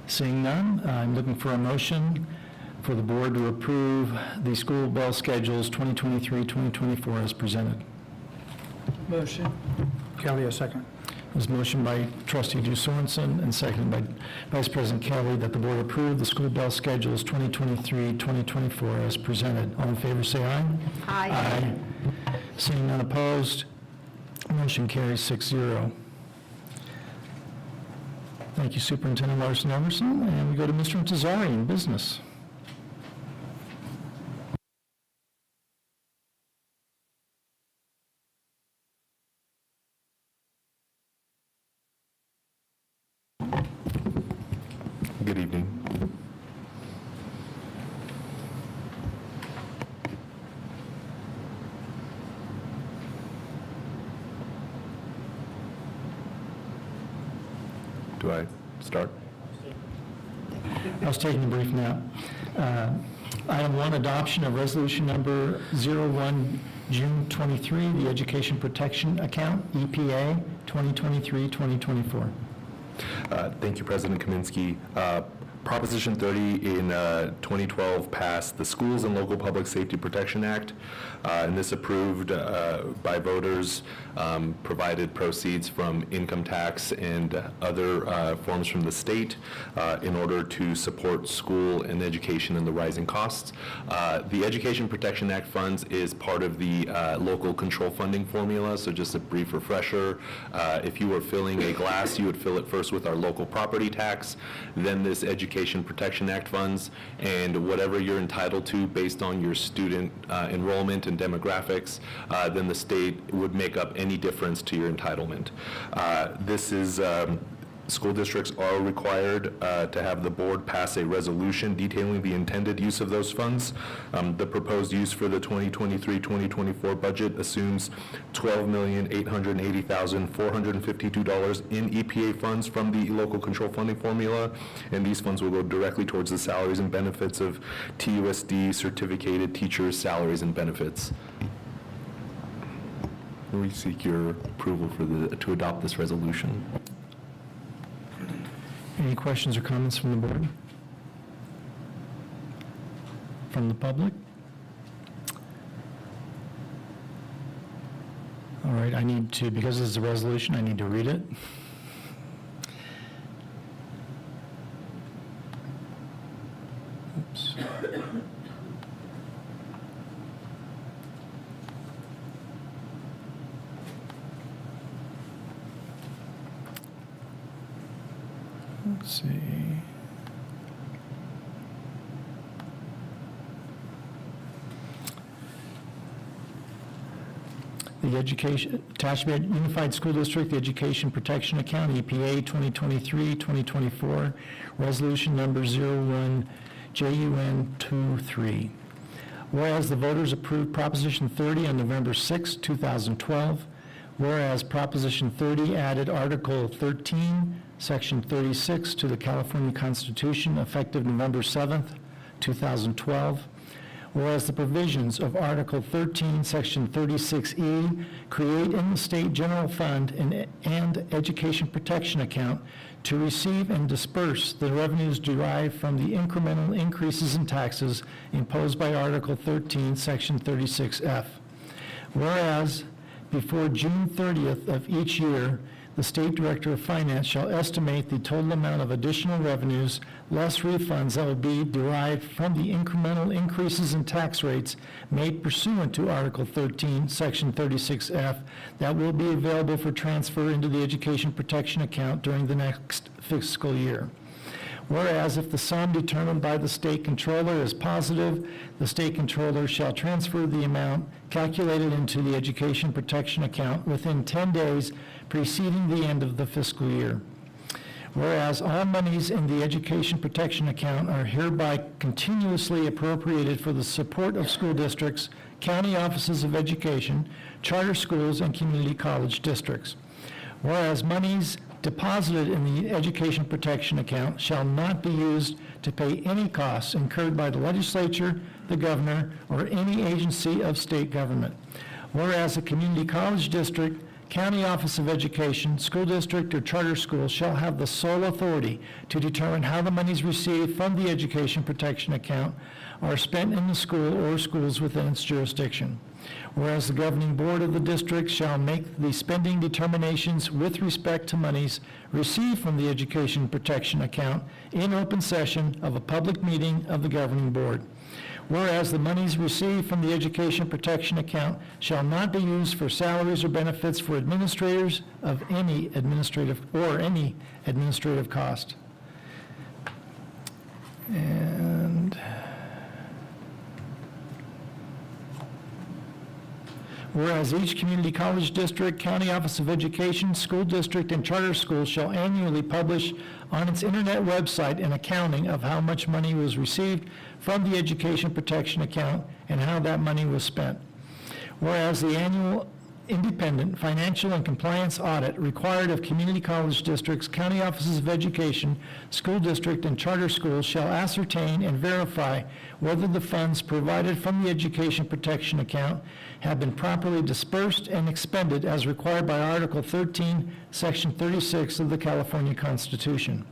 Seeing none, I'm looking for a motion for the board to approve the school bell schedules 2023-2024 as presented. Motion. Kelly, a second. It was motioned by trustee Drew Sorensen and seconded by Vice President Kelly that the board approve the school bell schedules 2023-2024 as presented. All in favor, say aye. Aye. Seeing none opposed, motion carries 6-0. Thank you, Superintendent Larson Everson. And we go to Mr. Tazarian, business. Good evening. Do I start? I was taking a brief nap. Item 1, adoption of resolution number 01, June 23, the Education Protection Account, EPA, 2023-2024. Thank you, President Kaminsky. Proposition 30 in 2012 passed the Schools and Local Public Safety Protection Act, and this approved by voters provided proceeds from income tax and other forms from the state in order to support school and education and the rising costs. The Education Protection Act funds is part of the local control funding formula, so just a brief refresher. If you were filling a glass, you would fill it first with our local property tax, then this Education Protection Act funds, and whatever you're entitled to based on your student enrollment and demographics, then the state would make up any difference to your entitlement. This is school districts are required to have the board pass a resolution detailing the intended use of those funds. The proposed use for the 2023-2024 budget assumes $12,880,452 in EPA funds from the local control funding formula, and these funds will go directly towards the salaries and benefits of TUSD certificated teachers' salaries and benefits. We seek your approval to adopt this resolution. Any questions or comments from the board? From the public? All right, I need to, because this is a resolution, I need to read it. Oops. Let's see. The Education, Attachment Unified School District, the Education Protection Account, EPA 2023-2024, Resolution Number 01-JUN23. Whereas the voters approved Proposition 30 on November 6, 2012, whereas Proposition 30 added Article 13, Section 36 to the California Constitution effective November 7, 2012, whereas the provisions of Article 13, Section 36E create in the State General Fund and Education Protection Account to receive and disperse the revenues derived from the incremental increases in taxes imposed by Article 13, Section 36F. Whereas before June 30th of each year, the State Director of Finance shall estimate the total amount of additional revenues less refunds that will be derived from the incremental increases in tax rates made pursuant to Article 13, Section 36F that will be available for transfer into the Education Protection Account during the next fiscal year. Whereas if the sum determined by the state controller is positive, the state controller shall transfer the amount calculated into the education protection account within 10 days preceding the end of the fiscal year. Whereas all monies in the education protection account are hereby continuously appropriated for the support of school districts, county offices of education, charter schools, and community college districts. Whereas monies deposited in the education protection account shall not be used to pay any costs incurred by the legislature, the governor, or any agency of state government. Whereas a community college district, county office of education, school district, or charter school shall have the sole authority to determine how the monies received from the education protection account are spent in the school or schools within its jurisdiction. Whereas the governing board of the district shall make the spending determinations with respect to monies received from the education protection account in open session of a public meeting of the governing board. Whereas the monies received from the education protection account shall not be used for salaries or benefits for administrators of any administrative cost. And whereas each community college district, county office of education, school district, and charter school shall annually publish on its internet website an accounting of how much money was received from the education protection account and how that money was spent. Whereas the annual independent financial and compliance audit required of community college districts, county offices of education, school district, and charter schools shall ascertain and verify whether the funds provided from the education protection account have been properly dispersed and expended as required by Article 13, Section 36 of the California Constitution.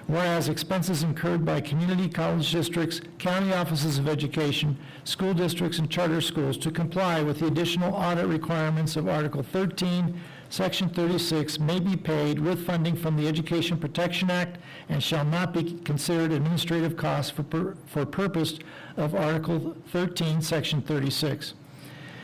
Whereas expenses incurred by community college districts, county offices of education, school districts, and charter schools to comply with the additional audit requirements of Article 13, Section 36 may be paid with funding from the Education Protection Act and shall not be considered administrative costs for purpose of Article 13, Section 36.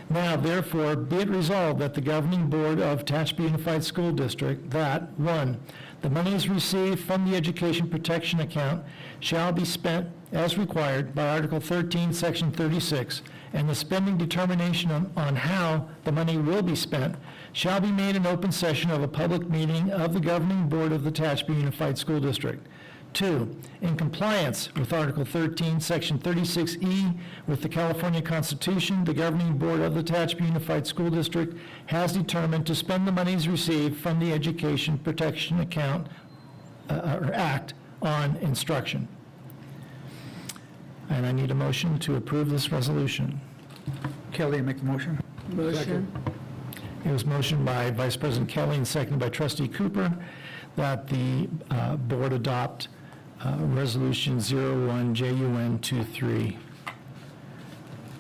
Now, therefore, be it resolved that the governing board of Tehachapi Unified School District that, 1, the monies received from the education protection account shall be spent as required by Article 13, Section 36, and the spending determination on how the money will be spent shall be made in open session of a public meeting of the governing board of the Tehachapi Unified School District. 2, in compliance with Article 13, Section 36E with the California Constitution, the governing board of the Tehachapi Unified School District has determined to spend the monies received from the Education Protection Account or Act on instruction. And I need a motion to approve this resolution. Kelly, make the motion. Motion. It was motioned by Vice President Kelly and seconded by Trustee Cooper that the board adopt Resolution 01JUN23.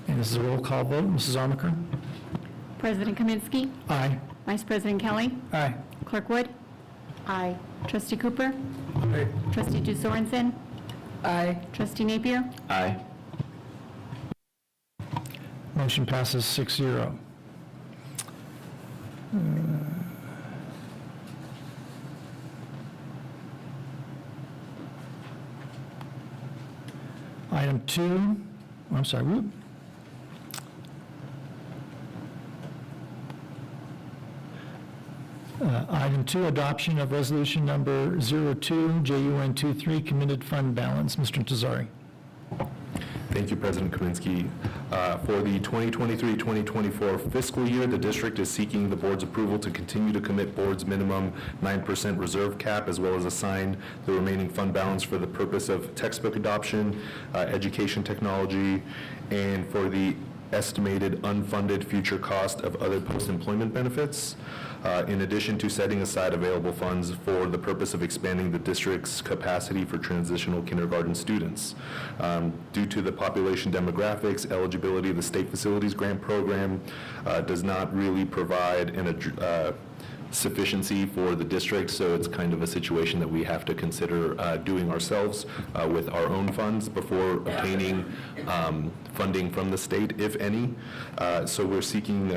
And this is a roll call vote. Mrs. Armaker? President Kaminsky. Aye. Vice President Kelly. Aye. Clerk Wood. Aye. Trustee Cooper. Aye. Trustee Sorensen. Aye. Trustee Napier. Aye. Motion passes 6-0. Item 2, I'm sorry, whoop. Item 2, adoption of resolution number 02JUN23, committed fund balance. Mr. Tazari. Thank you, President Kaminsky. For the 2023-2024 fiscal year, the district is seeking the board's approval to continue to commit board's minimum 9% reserve cap, as well as assign the remaining fund balance for the purpose of textbook adoption, education technology, and for the estimated unfunded future cost of other post-employment benefits, in addition to setting aside available funds for the purpose of expanding the district's capacity for transitional kindergarten students. Due to the population demographics, eligibility of the state facilities grant program does not really provide an sufficiency for the district, so it's kind of a situation that we have to consider doing ourselves with our own funds before obtaining funding from the state, if any. So we're seeking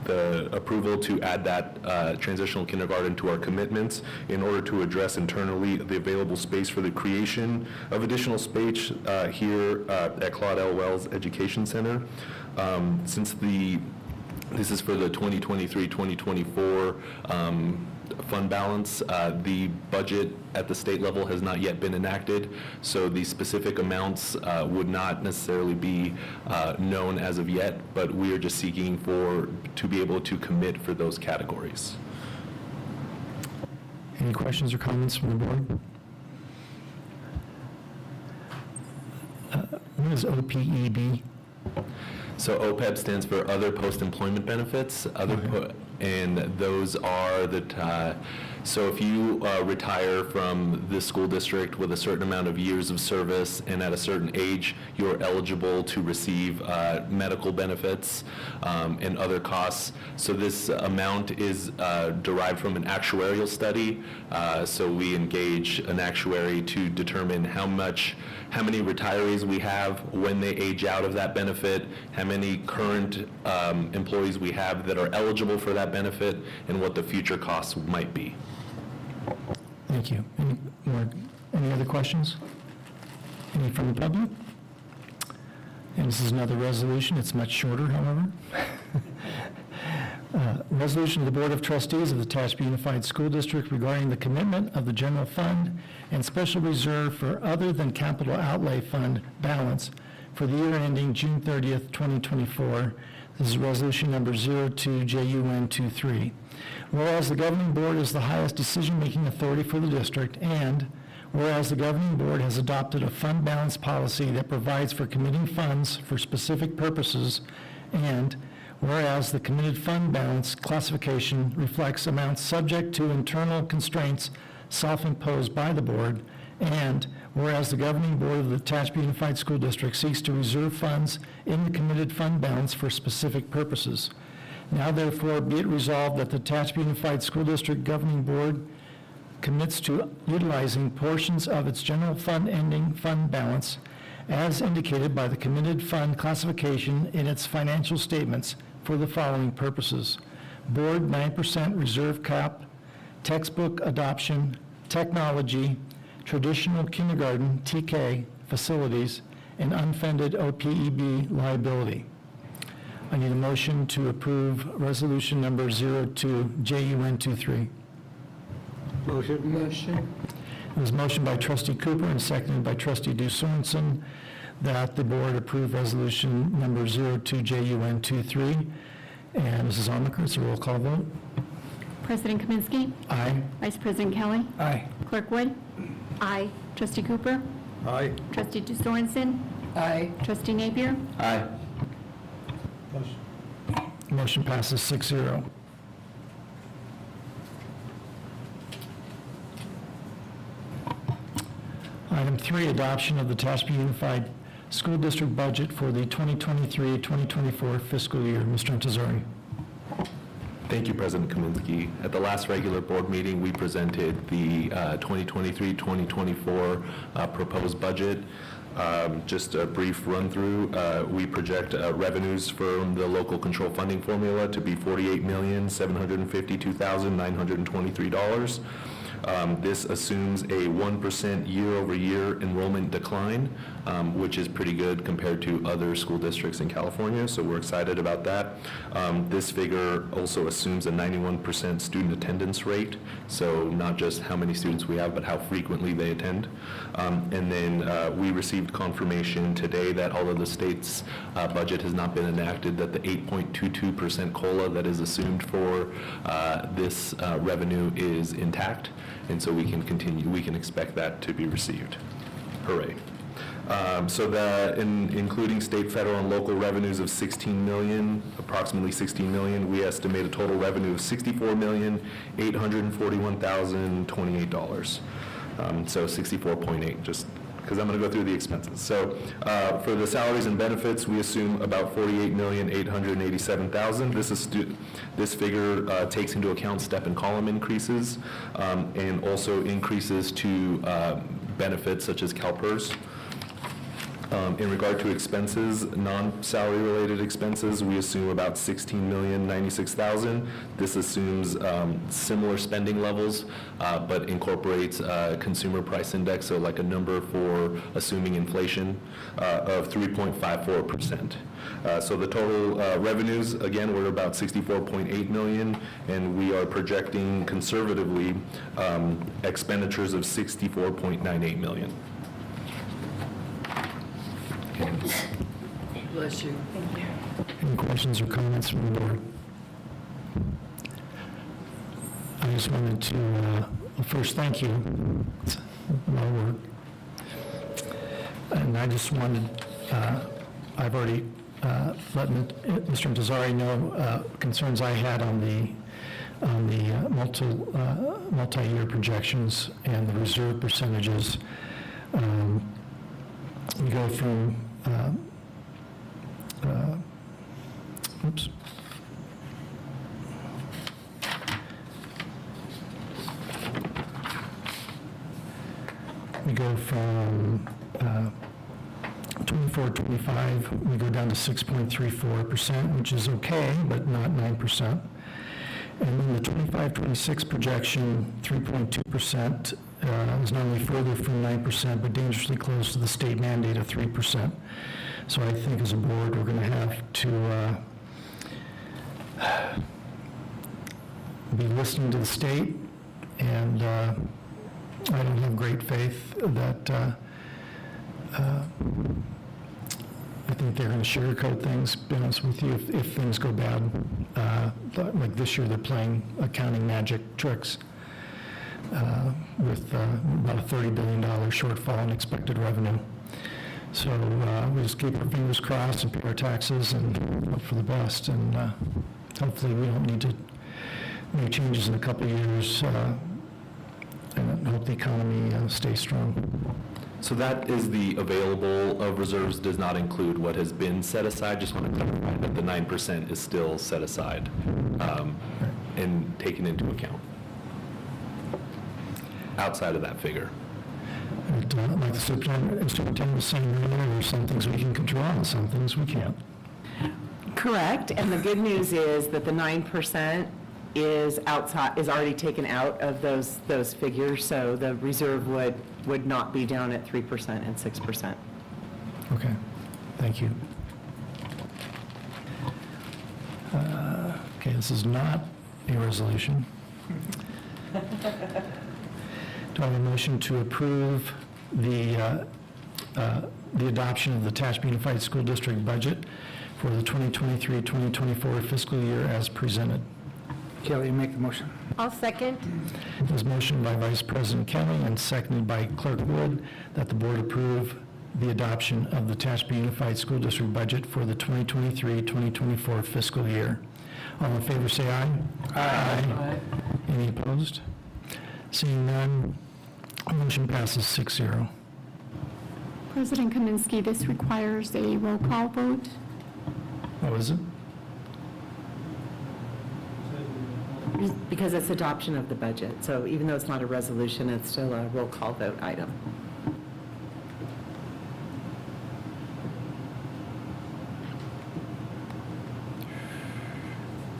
the approval to add that transitional kindergarten to our commitments in order to address internally the available space for the creation of additional space here at Claude L. Wells Education Center. Since this is for the 2023-2024 fund balance. The budget at the state level has not yet been enacted, so the specific amounts would not necessarily be known as of yet, but we are just seeking to be able to commit for those categories. Any questions or comments from the board? What is OPEB? So OPEB stands for Other Post-Employment Benefits, and those are so if you retire from the school district with a certain amount of years of service and at a certain age, you're eligible to receive medical benefits and other costs. So this amount is derived from an actuarial study. So we engage an actuary to determine how many retirees we have, when they age out of that benefit, how many current employees we have that are eligible for that benefit, and what the future costs might be. Thank you. Any other questions? Any from the public? And this is another resolution. It's much shorter, however. Resolution of the Board of Trustees of the Tehachapi Unified School District regarding the commitment of the general fund and special reserve for other than capital outlay fund balance for the year ending June 30th, 2024. This is resolution number 02JUN23. Whereas the governing board is the highest decision-making authority for the district, and whereas the governing board has adopted a fund balance policy that provides for committing funds for specific purposes, and whereas the committed fund balance classification reflects amounts subject to internal constraints self-imposed by the board, and whereas the governing board of the Tehachapi Unified School District seeks to reserve funds in the committed fund balance for specific purposes. Now therefore be it resolved that the Tehachapi Unified School District Governing Board commits to utilizing portions of its general fund ending fund balance as indicated by the committed fund classification in its financial statements for the following purposes: board 9% reserve cap, textbook adoption, technology, traditional kindergarten, TK, facilities, and unfunded OPEB liability. I need a motion to approve resolution number 02JUN23. Motion. It was motioned by trustee Cooper and seconded by trustee Sorensen that the board approve resolution number 02JUN23. And Mrs. Armaker, it's a roll call vote. President Kaminsky. Aye. Vice President Kelly. Aye. Clerk Wood. Aye. Trustee Cooper. Aye. Trustee Sorensen. Aye. Trustee Napier. Aye. Motion passes 6-0. Item 3, adoption of the Tehachapi Unified School District budget for the 2023-2024 fiscal year. Mr. Intezari. Thank you, President Kaminsky. At the last regular board meeting, we presented the 2023-2024 proposed budget. Just a brief run-through. We project revenues from the local control funding formula to be $48,752,923. This assumes a 1% year-over-year enrollment decline, which is pretty good compared to other school districts in California, so we're excited about that. This figure also assumes a 91% student attendance rate, so not just how many students we have, but how frequently they attend. And then we received confirmation today that although the state's budget has not been enacted, that the 8.22% COLA that is assumed for this revenue is intact, and so we can continue, we can expect that to be received. Hooray. So including state, federal, and local revenues of approximately 16 million, we estimate a total revenue of $64,841,028. So 64.8, just because I'm going to go through the expenses. So for the salaries and benefits, we assume about $48,887,000. This figure takes into account step and column increases and also increases to benefits such as CalPERS. In regard to expenses, non-salary related expenses, we assume about $16,096,000. This assumes similar spending levels, but incorporates consumer price index, so like a number for assuming inflation of 3.54%. So the total revenues, again, were about $64.8 million, and we are projecting conservatively expenditures of $64.98 million. Bless you. Any questions or comments from the board? I just wanted to, first, thank you. It's a lot of work. And I just wanted, I've already let Mr. Intezari know concerns I had on the multi-year projections and the reserve percentages. We go from, oops. We go from 24-25, we go down to 6.34%, which is okay, but not 9%. And then the 25-26 projection, 3.2%, is not only further from 9%, but dangerously close to the state mandate of 3%. So I think as a board, we're going to have to be listening to the state, and I don't have great faith that I think they're going to sugarcoat things, to be honest with you, if things go bad. Like this year, they're playing accounting magic tricks with about a $30 billion shortfall in expected revenue. So we just keep our fingers crossed and pay our taxes and hope for the best. And hopefully we don't need to make changes in a couple of years, and hope the economy stays strong. So that is the available of reserves, does not include what has been set aside. Just want to clarify that the 9% is still set aside and taken into account outside of that figure. And, like the superintendent was saying earlier, there's some things we can control and some things we can't. Correct, and the good news is that the 9% is outside, is already taken out of those figures, so the reserve would not be down at 3% and 6%. Okay, thank you. Okay, this is not a resolution. Do I have a motion to approve the adoption of the Tehachapi Unified School District budget for the 2023-2024 fiscal year as presented? Kelly, make the motion. I'll second. It was motioned by Vice President Kelly and seconded by Clerk Wood that the board approve the adoption of the Tehachapi Unified School District budget for the 2023-2024 fiscal year. All in favor, say aye. Aye. Any opposed? Seeing none, motion passes 6-0. President Kaminsky, this requires a roll call vote. What was it? Because it's adoption of the budget, so even though it's not a resolution, it's still a roll call vote item.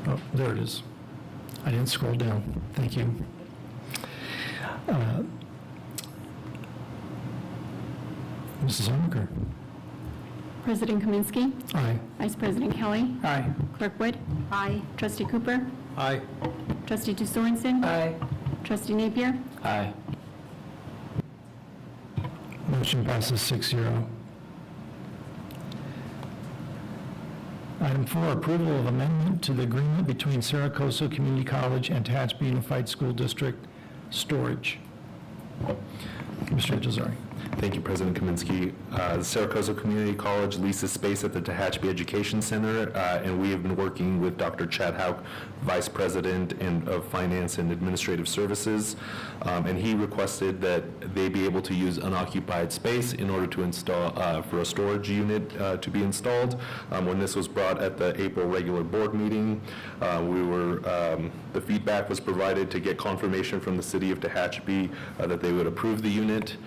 Oh, there it is. I didn't scroll down. Thank you. Mrs. Homaker? President Kaminsky, Aye. Vice President Kelly, Aye. Clerk Wood. Aye. Trustee Cooper, Aye. Trustee Sorensen. Aye. Trustee Napier, Aye. Motion passes 6-0. Item 4, approval of amendment to the agreement between Saracoso Community College and Tehachapi Unified School District storage. Mr. Intezari. Thank you, President Kaminsky. The Saracoso Community College leases space at the Tehachapi Education Center, and we have been working with Dr. Chad Hauk, Vice President of Finance and Administrative Services, and he requested that they be able to use unoccupied space in order to install, for a storage unit to be installed. When this was brought at the April regular board meeting, the feedback was provided to get confirmation from the city of Tehachapi that they would approve the unit,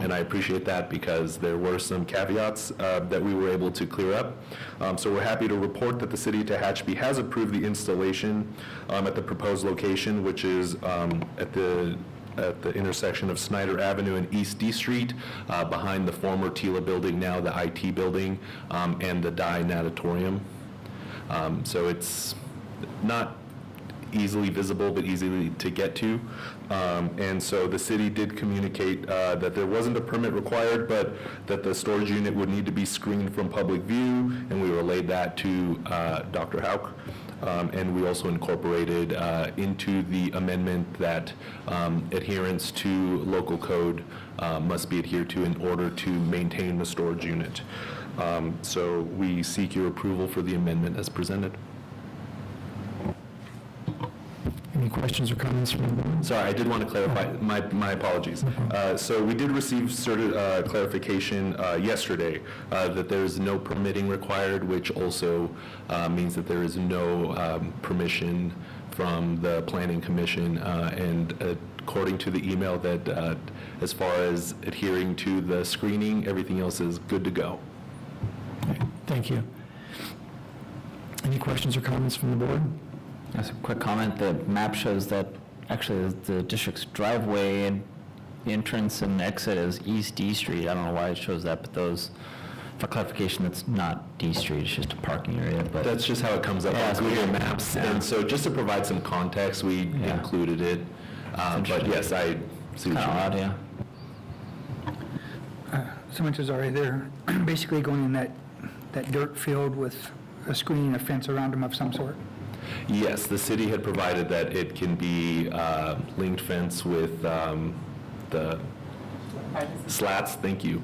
and I appreciate that because there were some caveats that we were able to clear up. So we're happy to report that the city of Tehachapi has approved the installation at the proposed location, which is at the intersection of Snyder Avenue and East D Street, behind the former Tila building, now the IT building, and the Dye Natatorium. So it's not easily visible, but easily to get to. And so the city did communicate that there wasn't a permit required, but that the storage unit would need to be screened from public view, and we relayed that to Dr. Hauk. And we also incorporated into the amendment that adherence to local code must be adhered to in order to maintain the storage unit. So we seek your approval for the amendment as presented. Any questions or comments from the board? Sorry, I did want to clarify, my apologies. So we did receive clarification yesterday that there is no permitting required, which also means that there is no permission from the Planning Commission. And according to the email, that as far as adhering to the screening, everything else is good to go. Okay, thank you. Any questions or comments from the board? Just a quick comment, the map shows that actually the district's driveway and the entrance and exit is East D Street. I don't know why it shows that, but those, for clarification, that's not D Street, it's just a parking area, but. That's just how it comes up Yeah, on it's Google weird. Maps. Yeah. And so just to provide some context, we Yeah. included it. But interesting. yes, I see what Kind you of mean. odd, yeah. Someone says, already they're basically going in that dirt field with a screen, a fence around them of some sort. Yes, the city had provided that it can be linked fence with the slats, thank you,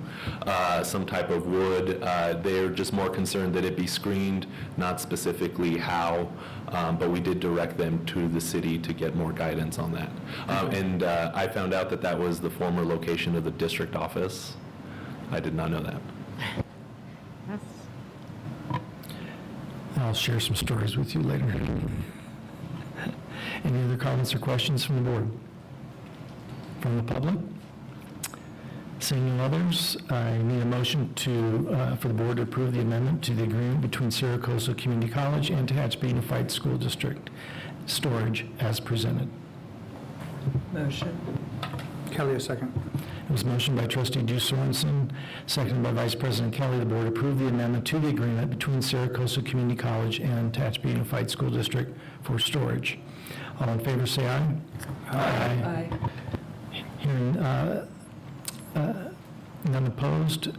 some type of wood. They're just more concerned that it be screened, not specifically how, but we did direct them to the city to get more guidance on that. And I found out that that was the former location of the district office. I did not know that. I'll share some stories with you later. Any other comments or questions from the board? From the public? Seeing no others, I need a motion for the board to approve the amendment to the agreement between Saracosa Community College and Tehachapi Unified School District storage as presented. Motion. Kelly, a second. It was motioned by trustee Drew Sorensen, seconded by Vice President Kelly. The board approved the amendment to the agreement between Saracosa Community College and Tehachapi Unified School District for storage. All in favor, say aye. Aye. Hearing none opposed,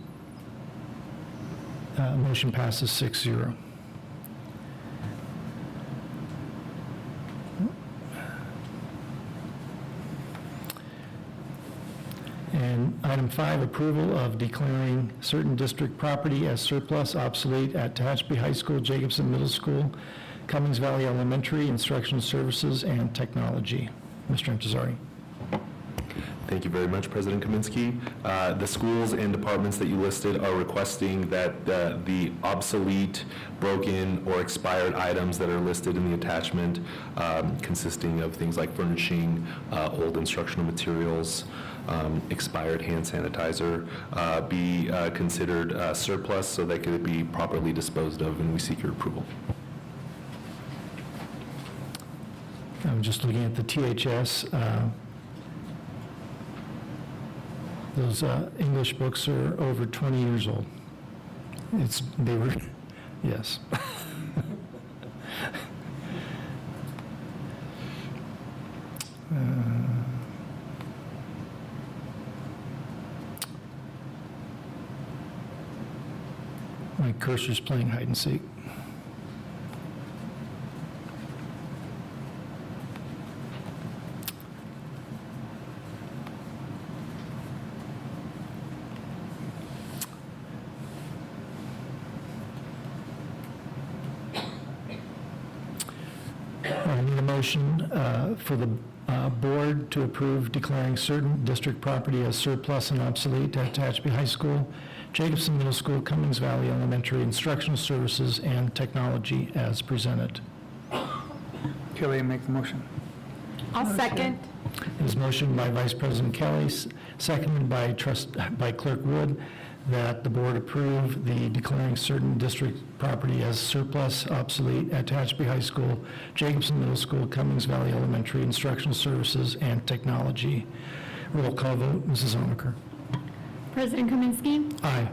motion passes 6-0. And item 5, approval of declaring certain district property as surplus obsolete at Tehachapi High School, Jacobson Middle School, Cummings Valley Elementary, Instructional Services and Technology. Mr. Intezari. Thank you very much, President Kaminsky. The schools and departments that you listed are requesting that the obsolete, broken, or expired items that are listed in the attachment, consisting of things like furnishing, old instructional materials, expired hand sanitizer, be considered surplus so they could be properly disposed of, and we seek your approval. I'm just looking at the THS. Those English books are over 20 years old. They were, yes. My cursor's playing hide and seek. I need a motion for the board to approve declaring certain district property as surplus and obsolete at Tehachapi High School, Jacobson Middle School, Cummings Valley Elementary, Instructional Services and Technology as presented. Kelly, make the motion. I'll second. It is motioned by Vice President Kelly, seconded by Clerk Wood, that the board approve the declaring certain district property as surplus obsolete at Tehachapi High School, Jacobson Middle School, Cummings Valley Elementary, Instructional Services, and Technology. Roll call vote, Mrs. Onaker. President Kaminsky. Aye.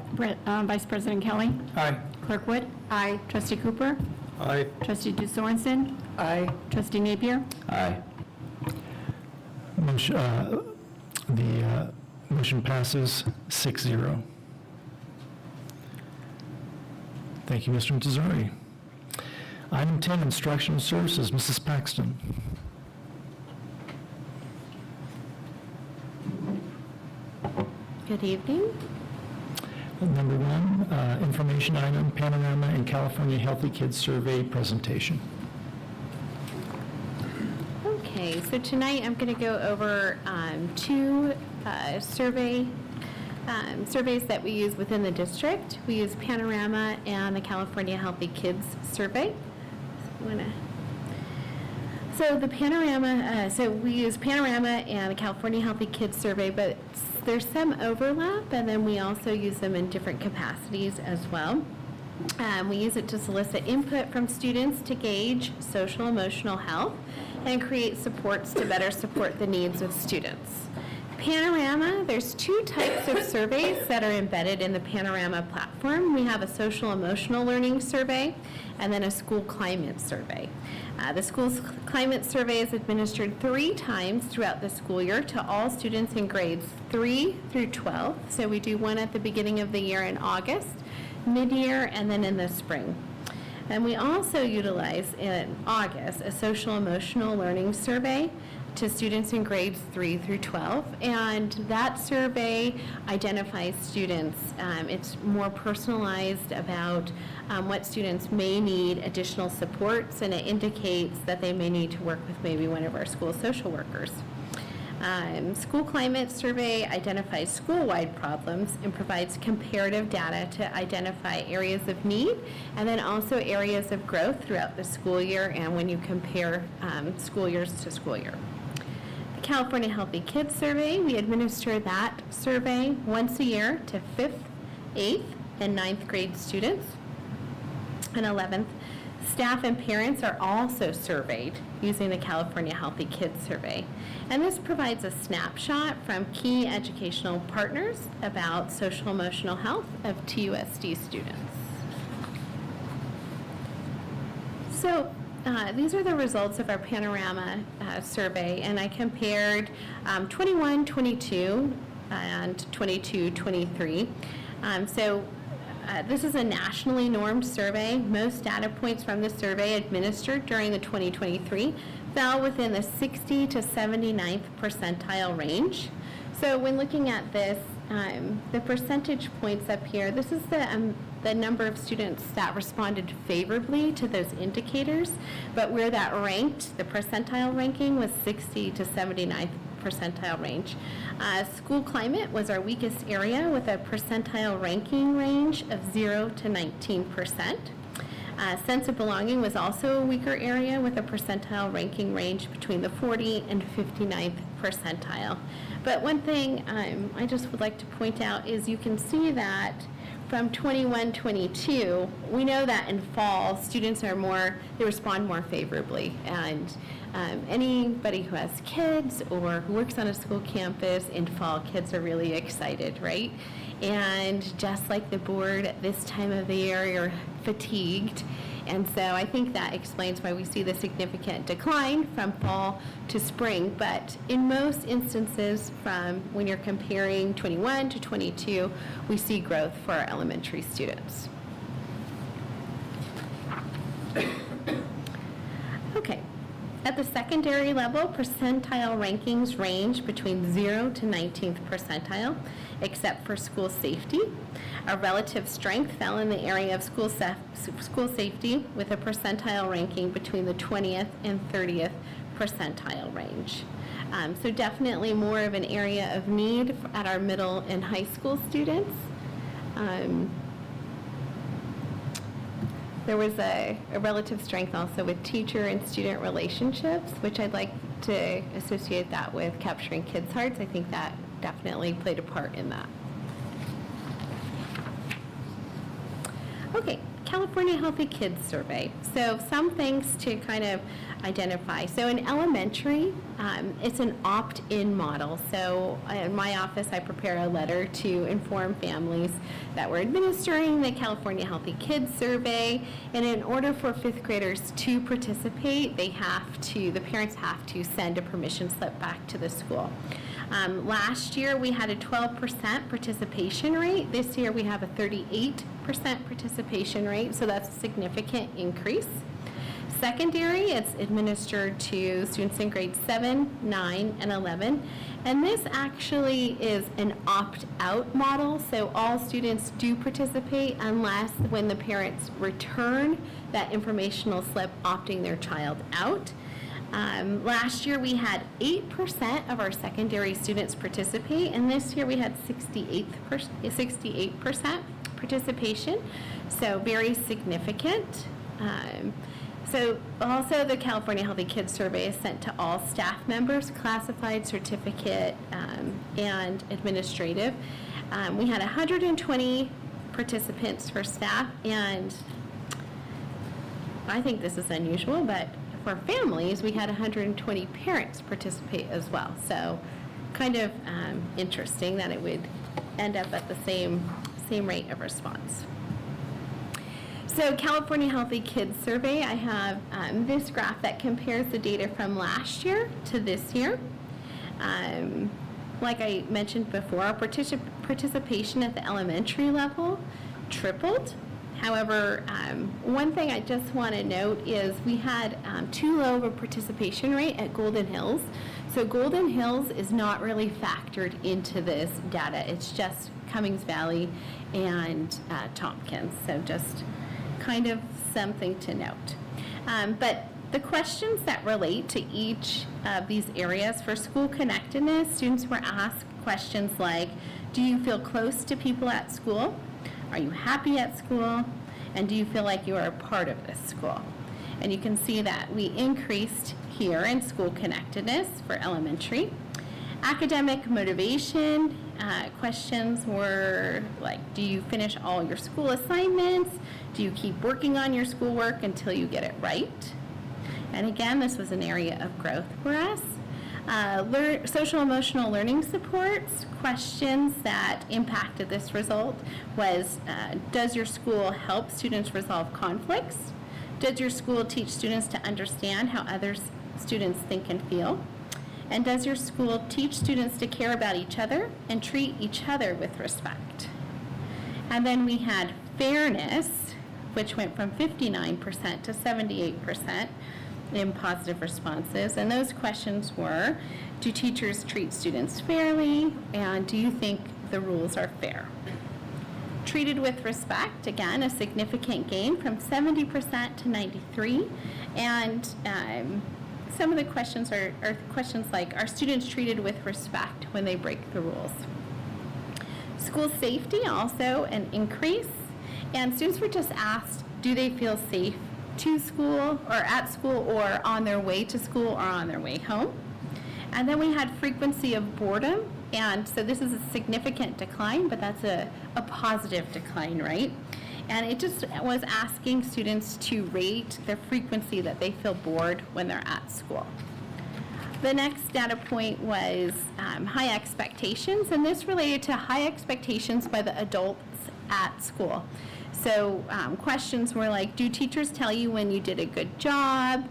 Vice President Kelly. Aye. Clerk Wood. Aye. Trustee Cooper. Aye. Trustee Sorensen. Aye. Trustee Napier. Aye. The motion passes 6-0. Thank you, Mr. Montazeri. Item 10, Instructional Services, Mrs. Paxton. Good evening. Number 1, information item, Panorama and California Healthy Kids Survey presentation. Okay, so tonight I'm going to go over two surveys that we use within the district. We use Panorama and the California Healthy Kids Survey. So the Panorama, so we use Panorama and the California Healthy Kids Survey, but there's some overlap, and then we also use them in different capacities as well. We use it to solicit input from students to gauge social emotional health and create supports to better support the needs of students. Panorama, there's two types of surveys that are embedded in the Panorama platform. We have a social emotional learning survey and then a school climate survey. The school's climate survey is administered 3 times throughout the school year to all students in grades 3 through 12. So we do one at the beginning of the year in August, mid-year, and then in the spring. And we also utilize in August a social emotional learning survey to students in grades 3 through 12, and that survey identifies students. It's more personalized about what students may need additional supports, and it indicates that they may need to work with maybe one of our school social workers. School climate survey identifies school-wide problems and provides comparative data to identify areas of need and then also areas of growth throughout the school year and when you compare school years to school year. The California Healthy Kids Survey, we administer that survey once a year to 5th, 8th, and 9th grade students. And 11th, staff and parents are also surveyed using the California Healthy Kids Survey. And this provides a snapshot from key educational partners about social emotional health of TUSD students. So these are the results of our Panorama survey, and I compared 21-22 and 22-23. This is a nationally normed survey. Most data points from the survey administered during the 2023 fell within the 60 to 79th percentile range. So when looking at this, the percentage points up here, this is the number of students that responded favorably to those indicators, but where that ranked, the percentile ranking was 60 to 79th percentile range. School climate was our weakest area with a percentile ranking range of 0 to 19%. Sense of belonging was also a weaker area with a percentile ranking range between the 40 and 59th percentile. But one thing I just would like to point out is you can see that from 21-22, we know that in fall, students they respond more favorably. And anybody who has kids or who works on a school campus in fall, kids are really excited, right? And just like the board at this time of the year, you're fatigued. And so I think that explains why we see the significant decline from fall to spring. But in most instances, from when you're comparing 21 to 22, we see growth for our elementary students. Okay. At the secondary level, percentile rankings range between 0 to 19th percentile, except for school safety. Our relative strength fell in the area of school safety with a percentile ranking between the 20th and 30th percentile range. So definitely more of an area of need at our middle and high school students. There was a relative strength also with teacher and student relationships, which I'd like to associate that with capturing kids' hearts, I think that definitely played a part in that. Okay, California Healthy Kids Survey. So some things to kind of identify. So in elementary, it's an opt-in model. So in my office, I prepare a letter to inform families that we're administering the California Healthy Kids Survey. And in order for fifth graders to participate, the parents have to send a permission slip back to the school. Last year, we had a 12% participation rate. This year, we have a 38% participation rate, so that's a significant increase. Secondary, it's administered to students in grades 7, 9, and 11. And this actually is an opt-out model, so all students do participate unless when the parents return that informational slip opting their child out. Last year, we had 8% of our secondary students participate, and this year we had 68% participation, so very significant. So also the California Healthy Kids Survey is sent to all staff members, classified, certificate, and administrative. We had 120 participants for staff, and I think this is unusual, but for families, we had 120 parents participate as well. So kind of interesting that it would end up at the same rate of response. So California Healthy Kids Survey, I have this graph that compares the data from last year to this year. Like I mentioned before, our participation at the elementary level tripled. However, one thing I just want to note is we had too low of a participation rate at Golden Hills. So Golden Hills is not really factored into this data. It's just Cummings Valley and Tompkins. So just kind of something to note. But the questions that relate to each of these areas for school connectedness, students were asked questions like, do you feel close to people at school? Are you happy at school? And do you feel like you are a part of this school? And you can see that we increased here in school connectedness for elementary. Academic motivation, questions were like, do you finish all your school assignments? Do you keep working on your schoolwork until you get it right? And again, this was an area of growth for us. Social emotional learning supports, questions that impacted this result was, does your school help students resolve conflicts? Does your school teach students to understand how other students think and feel? And does your school teach students to care about each other and treat each other with respect? And then we had fairness, which went from 59% to 78% in positive responses. And those questions were, do teachers treat students fairly? And do you think the rules are fair? Treated with respect, again, a significant gain from 70% to 93%. And some of the questions are questions like, are students treated with respect when they break the rules? School safety, also an increase. And students were just asked, do they feel safe to school or at school or on their way to school or on their way home? And then we had frequency of boredom. And so this is a significant decline, but that's a positive decline, right? And it just was asking students to rate the frequency that they feel bored when they're at school. The next data point was high expectations, and this related to high expectations by the adults at school. So questions were like, do teachers tell you when you did a good job?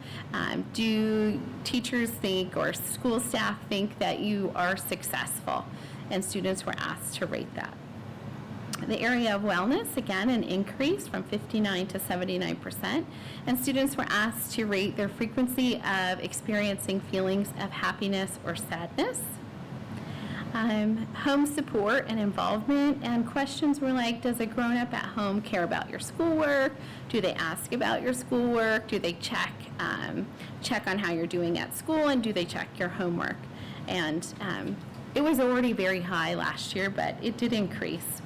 Do teachers think or school staff think that you are successful? And students were asked to rate that. The area of wellness, again, an increase from 59 to 79%. And students were asked to rate their frequency of experiencing feelings of happiness or sadness. Home support and involvement, and questions were like, does a grown-up at home care about your schoolwork? Do they ask about your schoolwork? Do they check on how you're doing at school, and do they check your homework? And it was already very high last year, but it did increase.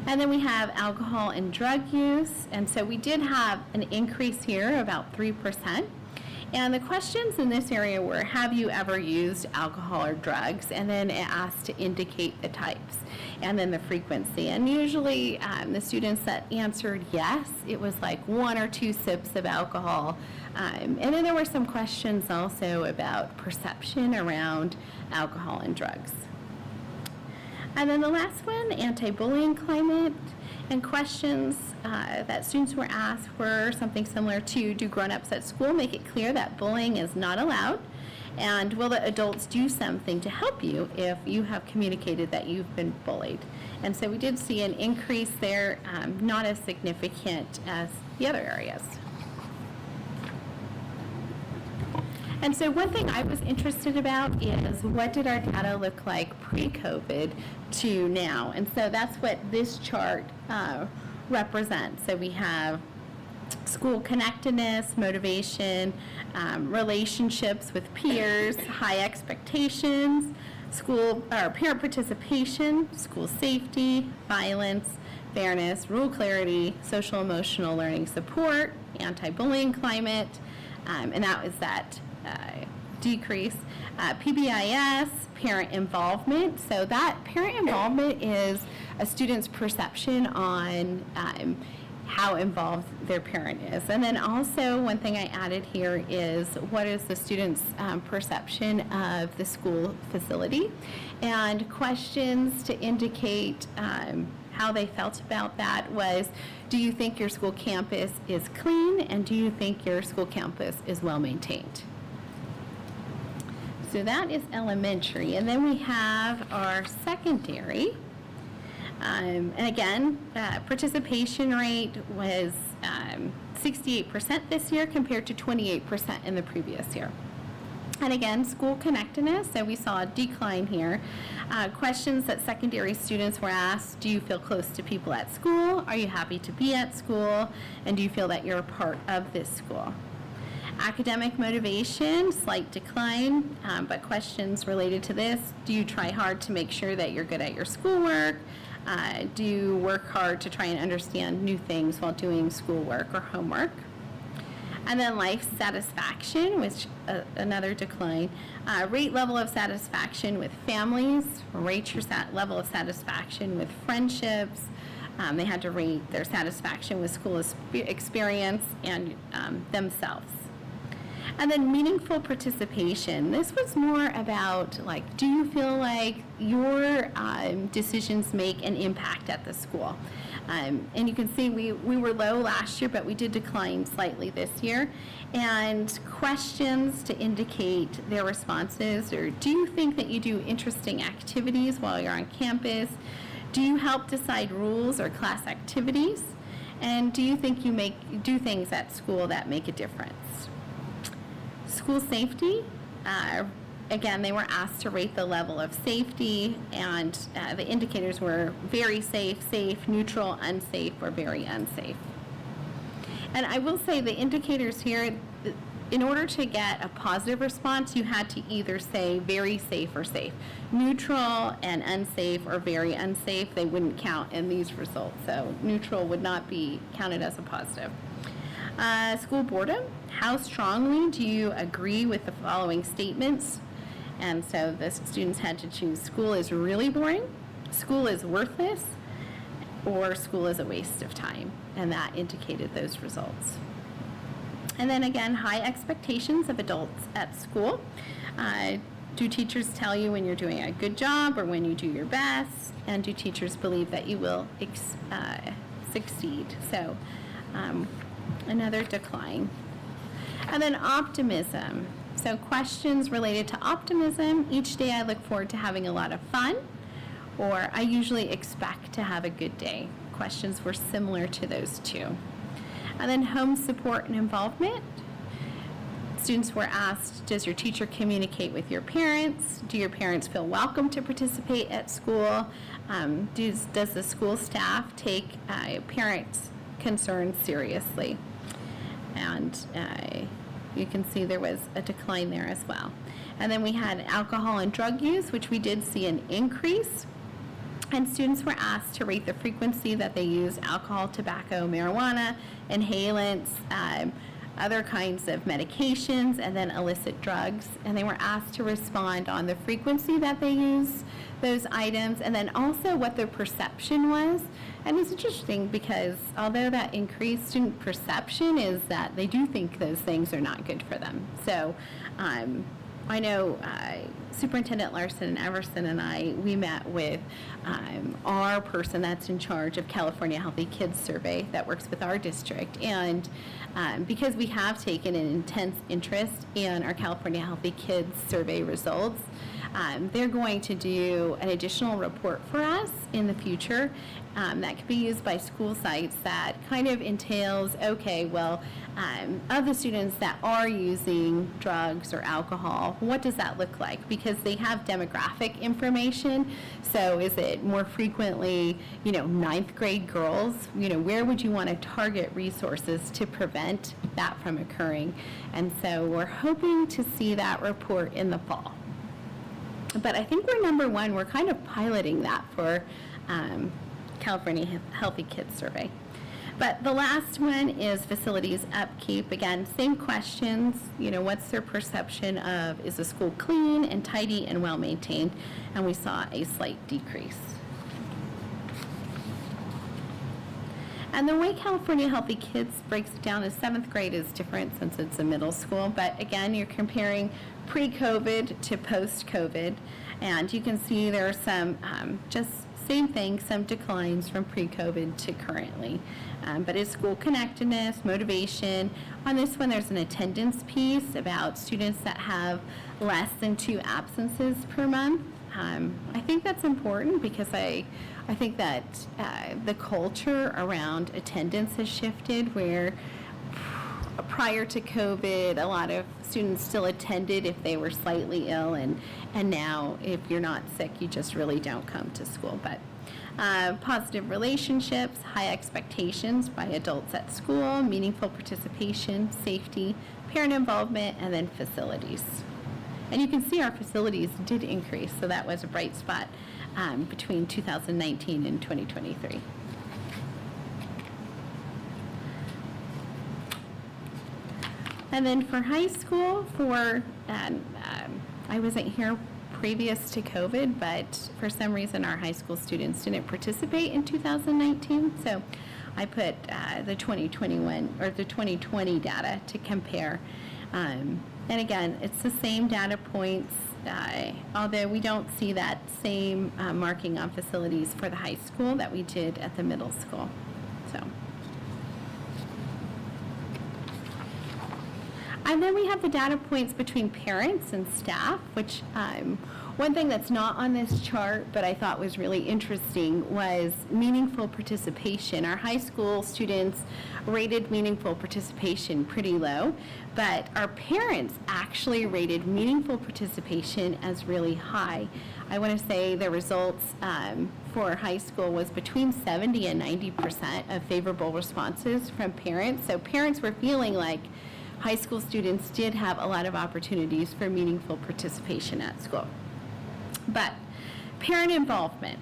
And then we have alcohol and drug use, and so we did have an increase here, about 3%. And the questions in this area were, have you ever used alcohol or drugs? And then it asked to indicate the types and then the frequency. And usually the students that answered yes, it was like 1 or 2 sips of alcohol. And then there were some questions also about perception around alcohol and drugs. And then the last one, anti-bullying climate. And questions that students were asked were something similar to, do grown-ups at school make it clear that bullying is not allowed? And will the adults do something to help you if you have communicated that you've been bullied? And so we did see an increase there, not as significant as the other areas. And so one thing I was interested about is, what did our data look like pre-COVID to now? And so that's what this chart represents. So we have school connectedness, motivation, relationships with peers, high expectations, school or parent participation, school safety, violence, fairness, rule clarity, social emotional learning support, anti-bullying climate, and that was that decrease. PBIS, parent involvement. So that parent involvement is a student's perception on how involved their parent is. And then also one thing I added here is, what is the student's perception of the school facility? And questions to indicate how they felt about that was, do you think your school campus is clean, and do you think your school campus is well maintained? So that is elementary. And then we have our secondary. And again, participation rate was 68% this year compared to 28% in the previous year. And again, school connectedness, so we saw a decline here. Questions that secondary students were asked: do you feel close to people at school? Are you happy to be at school? And do you feel that you're a part of this school? Academic motivation, slight decline, but questions related to this: do you try hard to make sure that you're good at your schoolwork? Do you work hard to try and understand new things while doing schoolwork or homework? And then life satisfaction, which another decline. Rate level of satisfaction with families, rate your level of satisfaction with friendships. They had to rate their satisfaction with school experience and themselves. And then meaningful participation. This was more about, like, do you feel like your decisions make an impact at the school? And you can see we were low last year, but we did decline slightly this year. And questions to indicate their responses, or do you think that you do interesting activities while you're on campus? Do you help decide rules or class activities? And do you think you do things at school that make a difference? School safety, again, they were asked to rate the level of safety, and the indicators were very safe, safe, neutral, unsafe, or very unsafe. And I will say the indicators here, in order to get a positive response, you had to either say very safe or safe. Neutral and unsafe or very unsafe, they wouldn't count in these results. So neutral would not be counted as a positive. School boredom, how strongly do you agree with the following statements? And so the students had to choose: school is really boring, school is worthless, or school is a waste of time. And that indicated those results. And then again, high expectations of adults at school. Do teachers tell you when you're doing a good job or when you do your best? And do teachers believe that you will succeed? So another decline. And then optimism. So questions related to optimism: each day I look forward to having a lot of fun, or I usually expect to have a good day. Questions were similar to those two. And then home support and involvement. Students were asked, does your teacher communicate with your parents? Do your parents feel welcome to participate at school? Does the school staff take parents' concerns seriously? And you can see there was a decline there as well. And then we had alcohol and drug use, which we did see an increase. And students were asked to rate the frequency that they use alcohol, tobacco, marijuana, inhalants, other kinds of medications, and then illicit drugs. And they were asked to respond on the frequency that they use those items, and then also what their perception was. And it's interesting because although that increased student perception is that they do think those things are not good for them. So I know Superintendent Larson Everson and I, we met with our person that's in charge of California Healthy Kids Survey that works with our district. And because we have taken an intense interest in our California Healthy Kids Survey results, they're going to do an additional report for us in the future that could be used by school sites that kind of entails, okay, well, of the students that are using drugs or alcohol, what does that look like? Because they have demographic information. So is it more frequently, ninth grade girls? Where would you want to target resources to prevent that from occurring? And so we're hoping to see that report in the fall. But I think we're number one. We're kind of piloting that for California Healthy Kids Survey. But the last one is facilities upkeep. Again, same questions. What's their perception of, is the school clean and tidy and well-maintained? And we saw a slight decrease. And the way California Healthy Kids breaks it down is 7th grade is different since it's a middle school. But again, you're comparing pre-COVID to post-COVID. And you can see there are some, just same thing, some declines from pre-COVID to currently. But it's school connectedness, motivation. On this one, there's an attendance piece about students that have less than 2 absences per month. I think that's important because I think that the culture around attendance has shifted where prior to COVID, a lot of students still attended if they were slightly ill, and now if you're not sick, you just really don't come to school. But positive relationships, high expectations by adults at school, meaningful participation, safety, parent involvement, and then facilities. And you can see our facilities did increase, so that was a bright spot between 2019 and 2023. And then for high school, I wasn't here previous to COVID, but for some reason our high school students didn't participate in 2019. So I put the 2021 or the 2020 data to compare. And again, it's the same data points, although we don't see that same marking on facilities for the high school that we did at the middle school. So. And then we have the data points between parents and staff, which one thing that's not on this chart, but I thought was really interesting, was meaningful participation. Our high school students rated meaningful participation pretty low, but our parents actually rated meaningful participation as really high. I want to say the results for high school was between 70 and 90% of favorable responses from parents. So parents were feeling like high school students did have a lot of opportunities for meaningful participation at school. But parent involvement.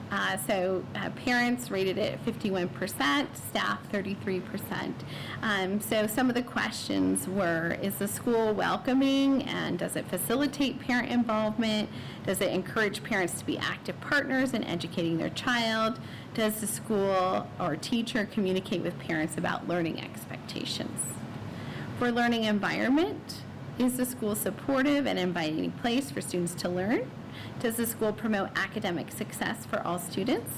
Parents rated it at 51%, staff 33%. So some of the questions were, is the school welcoming, and does it facilitate parent involvement? Does it encourage parents to be active partners in educating their child? Does the school or teacher communicate with parents about learning expectations? For learning environment, is the school supportive and inviting place for students to learn? Does the school promote academic success for all students?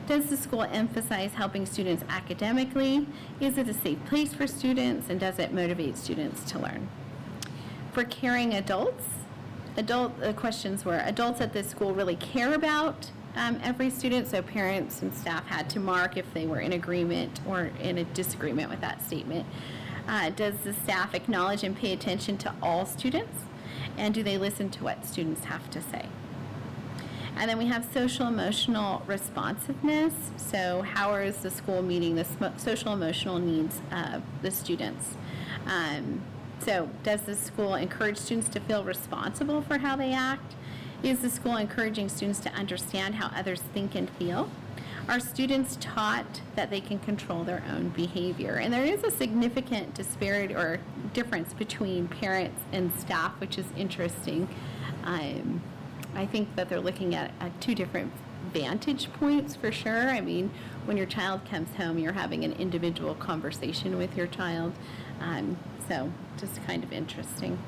Does the school emphasize helping students academically? Is it a safe place for students, and does it motivate students to learn? For caring adults, the questions were, adults at this school really care about every student, so parents and staff had to mark if they were in agreement or in a disagreement with that statement. Does the staff acknowledge and pay attention to all students? And do they listen to what students have to say? And then we have social emotional responsiveness. So how is the school meeting the social emotional needs of the students? So does the school encourage students to feel responsible for how they act? Is the school encouraging students to understand how others think and feel? Are students taught that they can control their own behavior? And there is a significant disparity or difference between parents and staff, which is interesting. I think that they're looking at two different vantage points for sure. I mean, when your child comes home, you're having an individual conversation with your child. So just kind of interesting.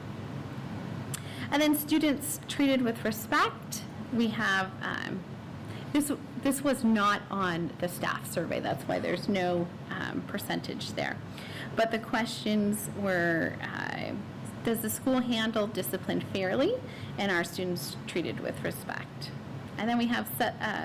And then students treated with respect. We have, this was not on the staff survey, that's why there's no percentage there. But the questions were, does the school handle discipline fairly, and are students treated with respect? And then we have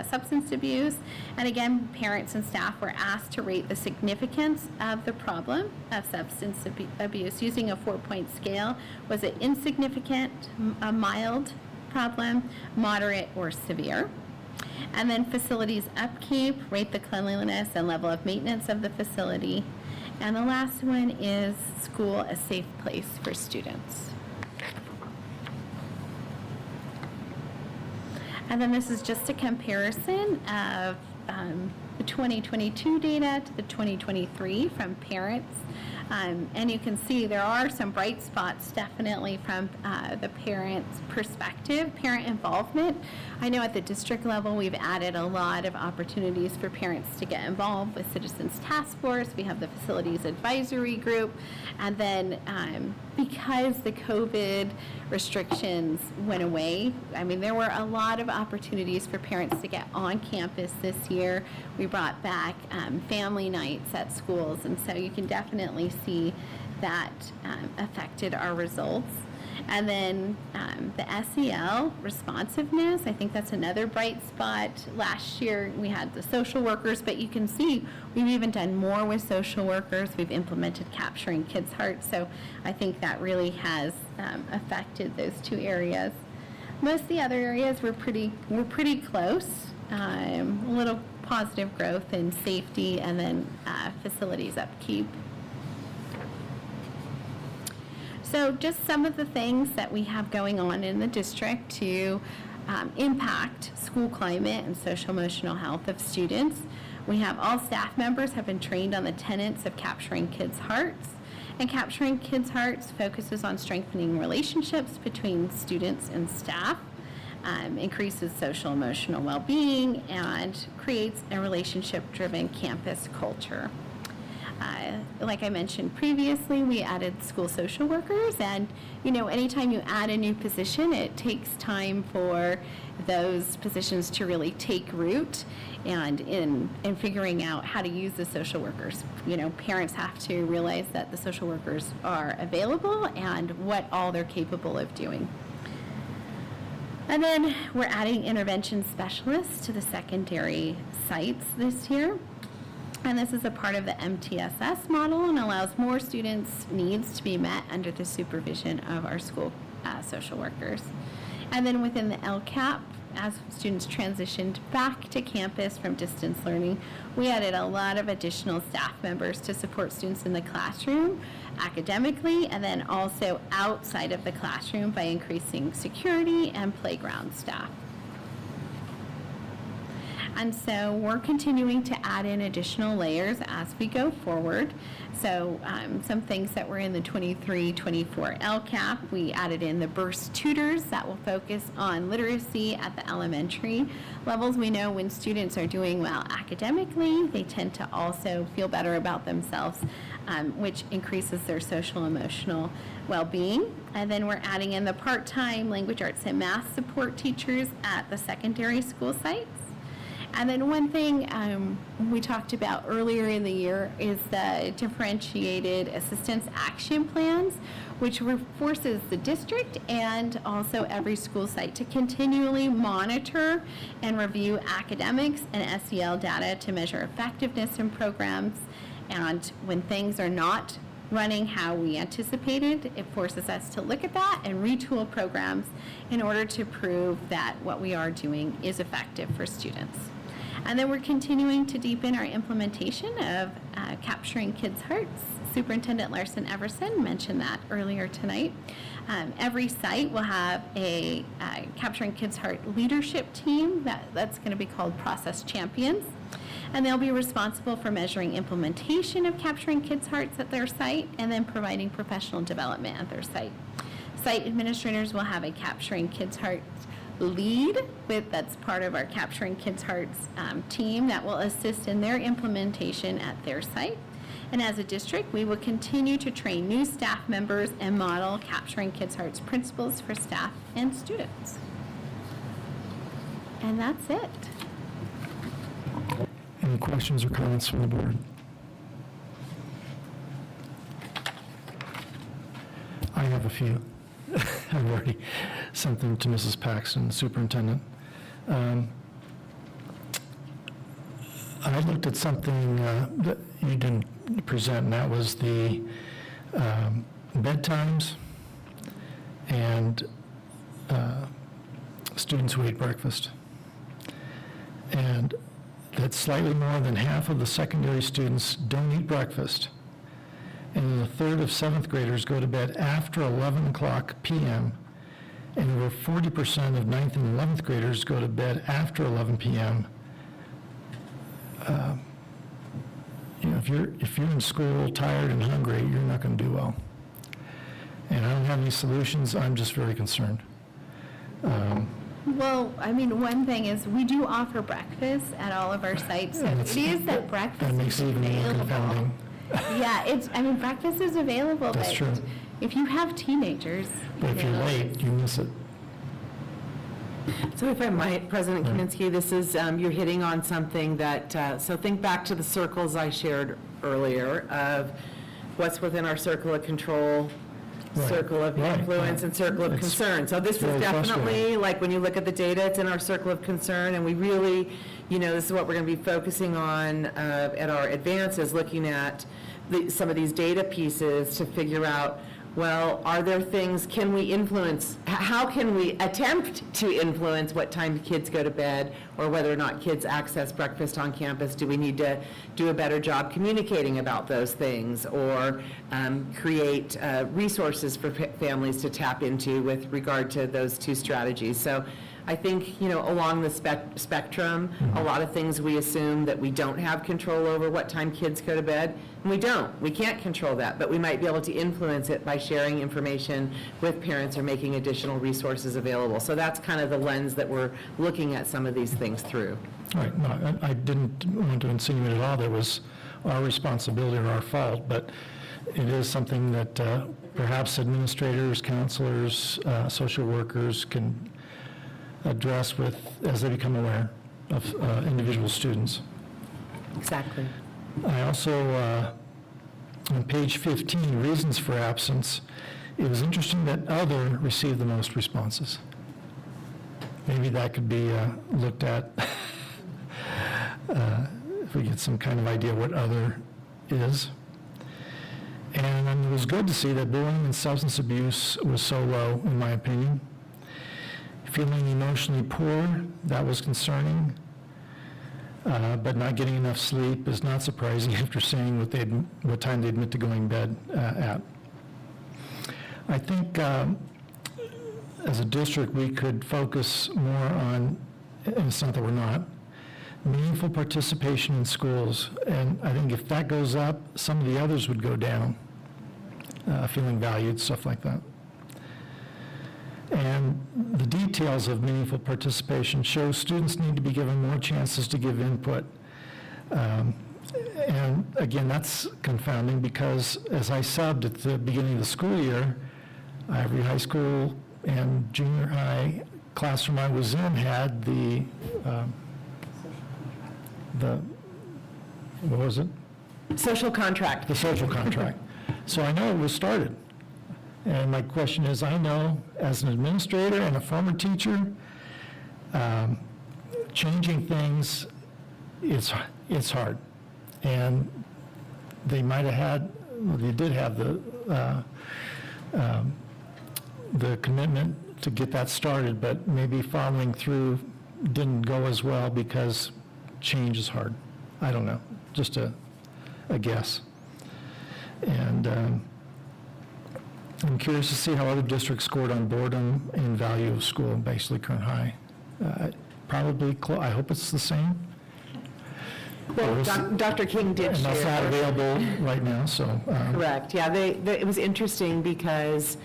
substance abuse, and again, parents and staff were asked to rate the significance of the problem of substance abuse using a 4-point scale. Was it insignificant, a mild problem, moderate, or severe? And then facilities upkeep, rate the cleanliness and level of maintenance of the facility. And the last one is school a safe place for students. And then this is just a comparison of the 2022 data to the 2023 from parents. And you can see there are some bright spots definitely from the parents' perspective, parent involvement. I know at the district level we've added a lot of opportunities for parents to get involved with Citizens Task Force. We have the Facilities Advisory Group. And then because the COVID restrictions went away, I mean, there were a lot of opportunities for parents to get on campus this year. We brought back family nights at schools, and so you can definitely see that affected our results. And then the SEL responsiveness, I think that's another bright spot. Last year we had the social workers, but you can see we've even done more with social workers. We've implemented Capturing Kids' Hearts, so I think that really has affected those two areas. Most of the other areas were pretty close. A little positive growth in safety, and then facilities upkeep. So just some of the things that we have going on in the district to impact school climate and social emotional health of students. We have all staff members have been trained on the tenets of Capturing Kids' Hearts. And Capturing Kids' Hearts focuses on strengthening relationships between students and staff, increases social emotional well-being, and creates a relationship-driven campus culture. Like I mentioned previously, we added school social workers, and anytime you add a new position, it takes time for those positions to really take root, and in figuring out how to use the social workers. Parents have to realize that the social workers are available and what all they're capable of doing. And then we're adding intervention specialists to the secondary sites this year. And this is a part of the MTSS model and allows more students' needs to be met under the supervision of our school social workers. And then within the LCAP, as students transitioned back to campus from distance learning, we added a lot of additional staff members to support students in the classroom academically, and then also outside of the classroom by increasing security and playground staff. And so we're continuing to add in additional layers as we go forward. So some things that were in the 23-24 LCAP, we added in the burst tutors that will focus on literacy at the elementary levels. We know when students are doing well academically, they tend to also feel better about themselves, which increases their social emotional well-being. And then we're adding in the part-time language arts and math support teachers at the secondary school sites. And then one thing we talked about earlier in the year is the differentiated assistance action plans, which forces the district and also every school site to continually monitor and review academics and SEL data to measure effectiveness in programs. And when things are not running how we anticipated, it forces us to look at that and retool programs in order to prove that what we are doing is effective for students. And then we're continuing to deepen our implementation of Capturing Kids' Hearts. Superintendent Larson Everson mentioned that earlier tonight. Every site will have a Capturing Kids' Heart leadership team that's going to be called Process Champions. And they'll be responsible for measuring implementation of Capturing Kids' Hearts at their site and then providing professional development at their site. Site administrators will have a Capturing Kids' Hearts lead that's part of our Capturing Kids' Hearts team that will assist in their implementation at their site. And as a district, we will continue to train new staff members and model Capturing Kids' Hearts principles for staff and students. And that's it. Any questions or comments from the board? I have a few. I've already sent them to Mrs. Paxton, the superintendent. I looked at something that you didn't present, and that was the bedtimes and students who ate breakfast. And that slightly more than half of the secondary students don't eat breakfast. And a third of seventh graders go to bed after 11 o'clock p.m. And over 40% of 9th and 11th graders go to bed after 11 p.m. If you're in school tired and hungry, you're not going to do well. And I don't have any solutions. I'm just very concerned. Well, I mean, one thing is we do offer breakfast at all of our sites. So it is that breakfast That makes is it even more available. confounding. Yeah, breakfast is available. That's but true. If you have teenagers. But if you're late, you miss it. So if I might, President Kaminsky, this is, you're hitting on something that, so think back to the circles I shared earlier of what's within our circle of control, Right. circle of Right, influence, right. and circle of It's concern. So this is very definitely, frustrating. like, when you look at the data, it's in our circle of concern, and we really, this is what we're going to be focusing on at our advances, looking at some of these data pieces to figure out, well, are there things, can we influence, how can we attempt to influence what time kids go to bed, or whether or not kids access breakfast on campus? Do we need to do a better job communicating about those things, or create resources for families to tap into with regard to those two strategies? So I think, along the spectrum, a lot of things we assume that we don't have control over what time kids go to bed, and we don't. We can't control that, but we might be able to influence it by sharing information with parents or making additional resources available. So that's kind of the lens that we're looking at some of these things through. Right, no, I didn't want to insinuate at all that was our responsibility or our fault, but it is something that perhaps administrators, counselors, social workers can address as they become aware of individual students. Exactly. I also, on page 15, reasons for absence, it was interesting that other received the most responses. Maybe that could be looked at if we get some kind of idea what other is. And it was good to see that bullying and substance abuse was so low, in my opinion. Feeling emotionally poor, that was concerning. But not getting enough sleep is not surprising after seeing what time they admit to going to bed at. I think as a district, we could focus more on, and it's not that we're not, meaningful participation in schools. And I think if that goes up, some of the others would go down, feeling valued, stuff like that. And the details of meaningful participation show students need to be given more chances to give input. And again, that's confounding because as I subbed at the beginning of the school year, every high school and junior high classroom I was in had what was it? Social contract. The social contract. So I know it was started. And my question is, I know as an administrator and a former teacher, changing things, it's hard. And they did have the commitment to get that started, but maybe following through didn't go as well because change is hard. I don't know, just a guess. And I'm curious to see how other districts scored on boredom and value of school, basically Kern High. Probably, I hope it's the same. Well, Dr. King did And that's not share. available right now, so. Correct, yeah, it was interesting because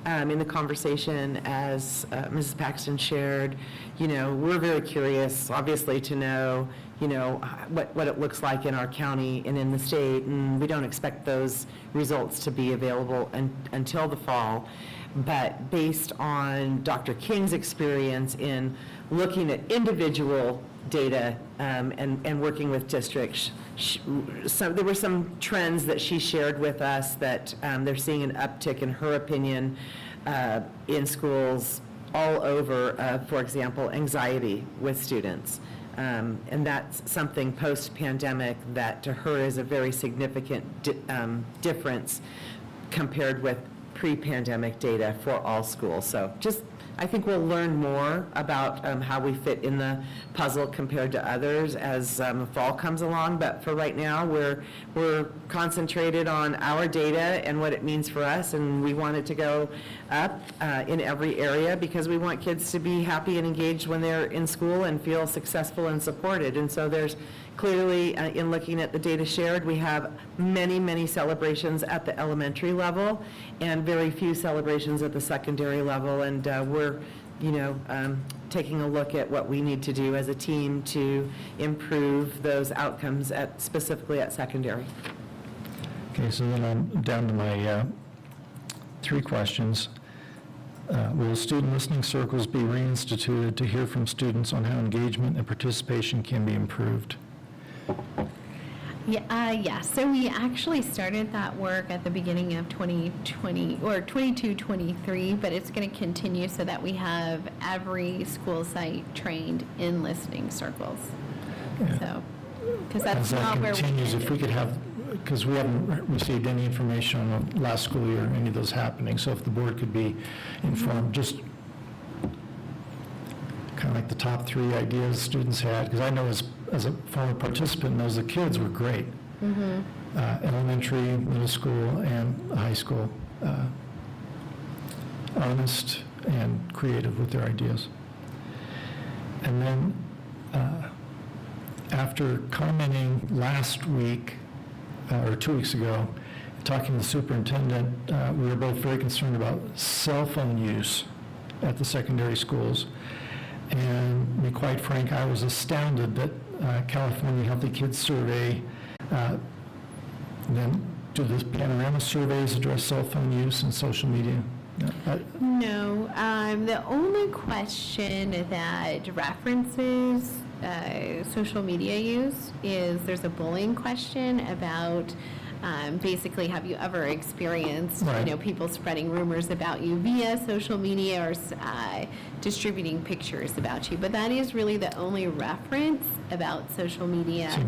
in the conversation, as Mrs. Paxton shared, we're very curious, obviously, to know, what it looks like in our county and in the state, and we don't expect those results to be available until the fall. But based on Dr. King's experience in looking at individual data and working with districts, there were some trends that she shared with us that they're seeing an uptick, in her opinion, in schools all over, for example, anxiety with students. And that's something post-pandemic that to her is a very significant difference compared with pre-pandemic data for all schools. So I think we'll learn more about how we fit in the puzzle compared to others as fall comes along. But for right now, we're concentrated on our data and what it means for us, and we want it to go up in every area because we want kids to be happy and engaged when they're in school and feel successful and supported. And so there's clearly, in looking at the data shared, we have many, many celebrations at the elementary level and very few celebrations at the secondary level. And we're, taking a look at what we need to do as a team to improve those outcomes specifically at secondary. Okay, so then I'm down to my 3 questions. Will student listening circles be reinstituted to hear from students on how engagement and participation can be improved? Yeah, so we actually started that work at the beginning of 2020, or 22-23, but it's going to continue so that we have every school site trained in listening circles. Yeah. So, because that's As that not where we continues, if we ended. could have, because we haven't received any information on the last school year, any of those happening, so if the board could be informed, just kind of like the top 3 ideas students had, because I know as a former participant, those the kids were great. Elementary, middle school, and high school, honest and creative with their ideas. And then, after commenting last week, or 2 weeks ago, talking to the superintendent, we were both very concerned about cell phone use at the secondary schools. And to be quite frank, I was astounded that California Healthy Kids Survey, then do the Panorama surveys address cell phone use and social media? No, the only question that references social media use is there's a bullying question about basically, have you ever experienced, Right. people spreading rumors about you via social media or distributing pictures about you? But that is really the only reference about social media See,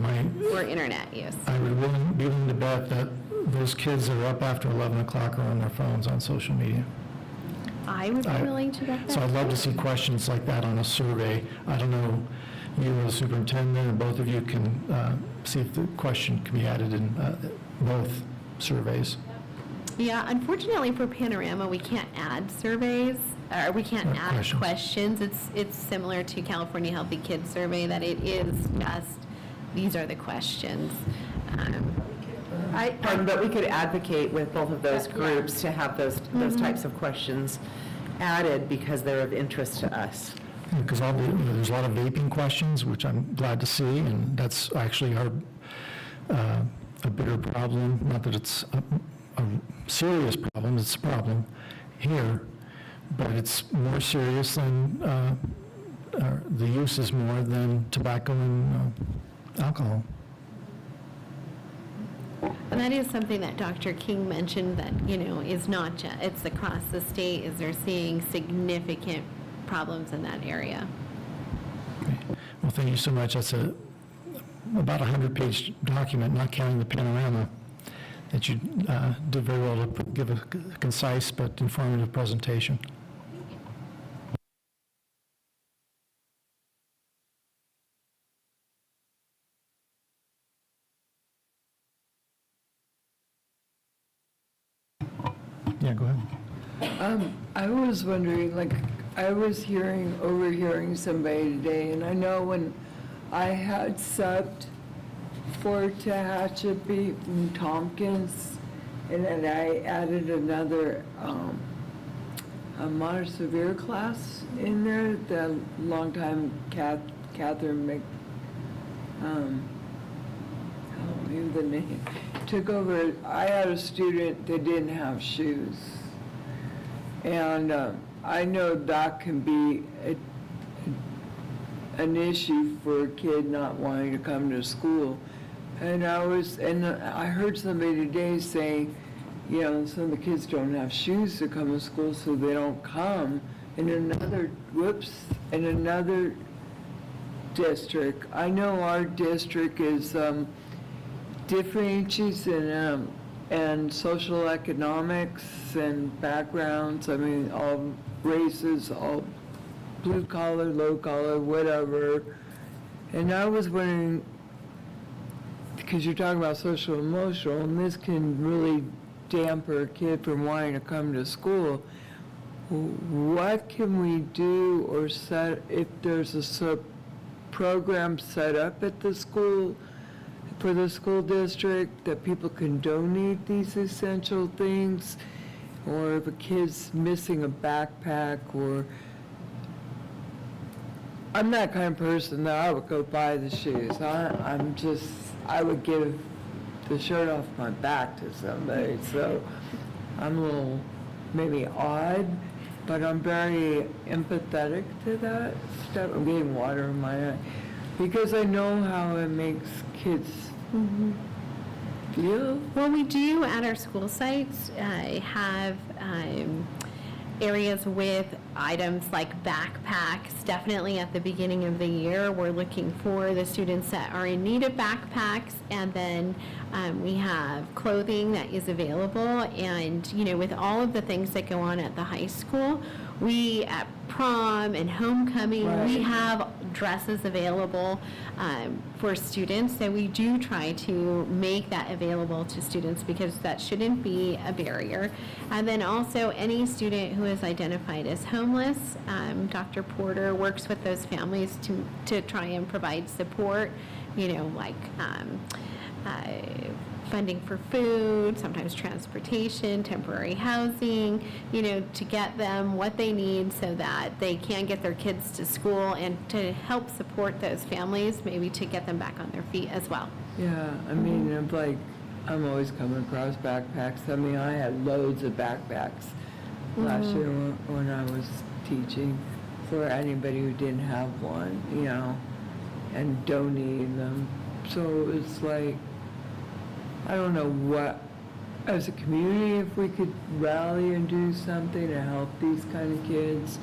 or internet use. I would be willing to bet that those kids that are up after 11 o'clock are on their phones on social media. I would be willing to bet that. So I'd love to see questions like that on a survey. I don't know, you as a superintendent, or both of you can see if the question can be added in both surveys. Yeah, unfortunately for Panorama, we can't add surveys, or we can't Or add questions. questions. It's similar to California Healthy Kids Survey, that it is just, these are the questions. But we could advocate with both of those groups to have those types of questions added because they're of interest to us. Because there's a lot of vaping questions, which I'm glad to see, and that's actually our a bigger problem. Not that it's a serious problem, it's a problem here, but it's more serious than, the use is more than tobacco and alcohol. And that is something that Dr. King mentioned that, is not just, it's across the state, is they're seeing significant problems in that area. Okay. Well, thank you so much. That's about a 100-page document, not counting the panorama, that you did very well to give a concise but informative presentation. Yeah, go ahead. I was wondering, I was overhearing somebody today, and I know when I had subbed for Tehachapi from Tompkins, and then I added another, a moderate severe class in there. The longtime Catherine help me with the name, took over. I had a student that didn't have shoes. And I know that can be an issue for a kid not wanting to come to school. And I heard somebody today saying, you know, some of the kids don't have shoes to come to school, so they don't come. In another district, I know our district is differentiates and social economics and backgrounds. I mean, all races, all blue collar, low collar, whatever. And I was wondering, because you're talking about social emotional, and this can really damper a kid from wanting to come to school. What can we do or set, if there's a program set up at the school, for the school district, that people can donate these essential things? Or if a kid's missing a backpack, or I'm that kind of person that I would go buy the shoes. I would give the shirt off my back to somebody. So I'm a little maybe odd, but I'm very empathetic to that stuff. I'm getting water in my eye because I know how it makes kids feel. Well, we do at our school sites have areas with items like backpacks. Definitely at the beginning of the year, we're looking for the students that are in need of backpacks, and then we have clothing that is available. And, you know, with all of the things that go on at the high school, we at prom and homecoming, we have dresses available for students. So we do try to make that available to students because that shouldn't be a barrier. And then also any student who is identified as homeless, Dr. Porter works with those families to try and provide support, you know, like funding for food, sometimes transportation, temporary housing, you know, to get them what they need so that they can get their kids to school, and to help support those families, maybe to get them back on their feet as well. Yeah, I mean, I'm always coming across backpacks. I mean, I had loads of backpacks last year when I was teaching for anybody who didn't have one, you know, and donating them. So it's like, I don't know what, as a community, if we could rally and do something to help these kind of kids.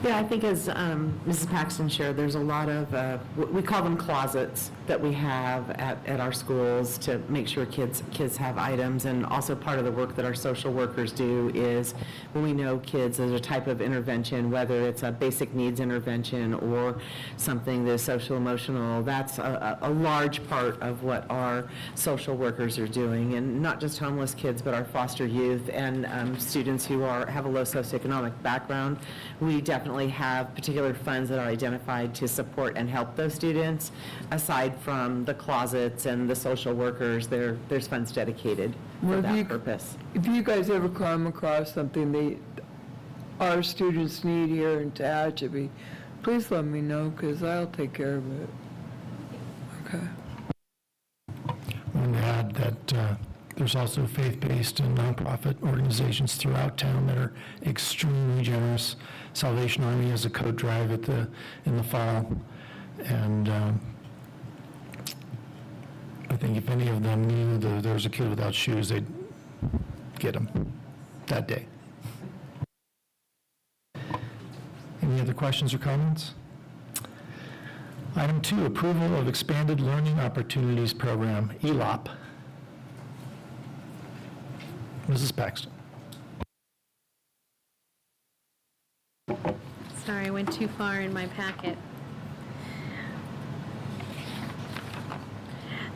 Yeah, I think as Mrs. Paxton shared, there's a lot of, we call them closets that we have at our schools to make sure kids have items. And also part of the work that our social workers do is when we know kids, there's a type of intervention, whether it's a basic needs intervention or something that's social emotional, that's a large part of what our social workers are doing. And not just homeless kids, but our foster youth and students who have a low socioeconomic background. We definitely have particular funds that are identified to support and help those students. Aside from the closets and the social workers, there's funds dedicated for that purpose. If you guys ever come across something our students need here in Tehachapi, please let me know, because I'll take care of it. Okay. I want to add that there's also faith-based and nonprofit organizations throughout town that are extremely generous. Salvation Army has a coat drive in the fall, and I think if any of them knew that there was a kid without shoes, they'd get him that day. Any other questions or comments? Item 2, approval of Expanded Learning Opportunities Program, ELOP. Mrs. Paxton. Sorry, I went too far in my packet.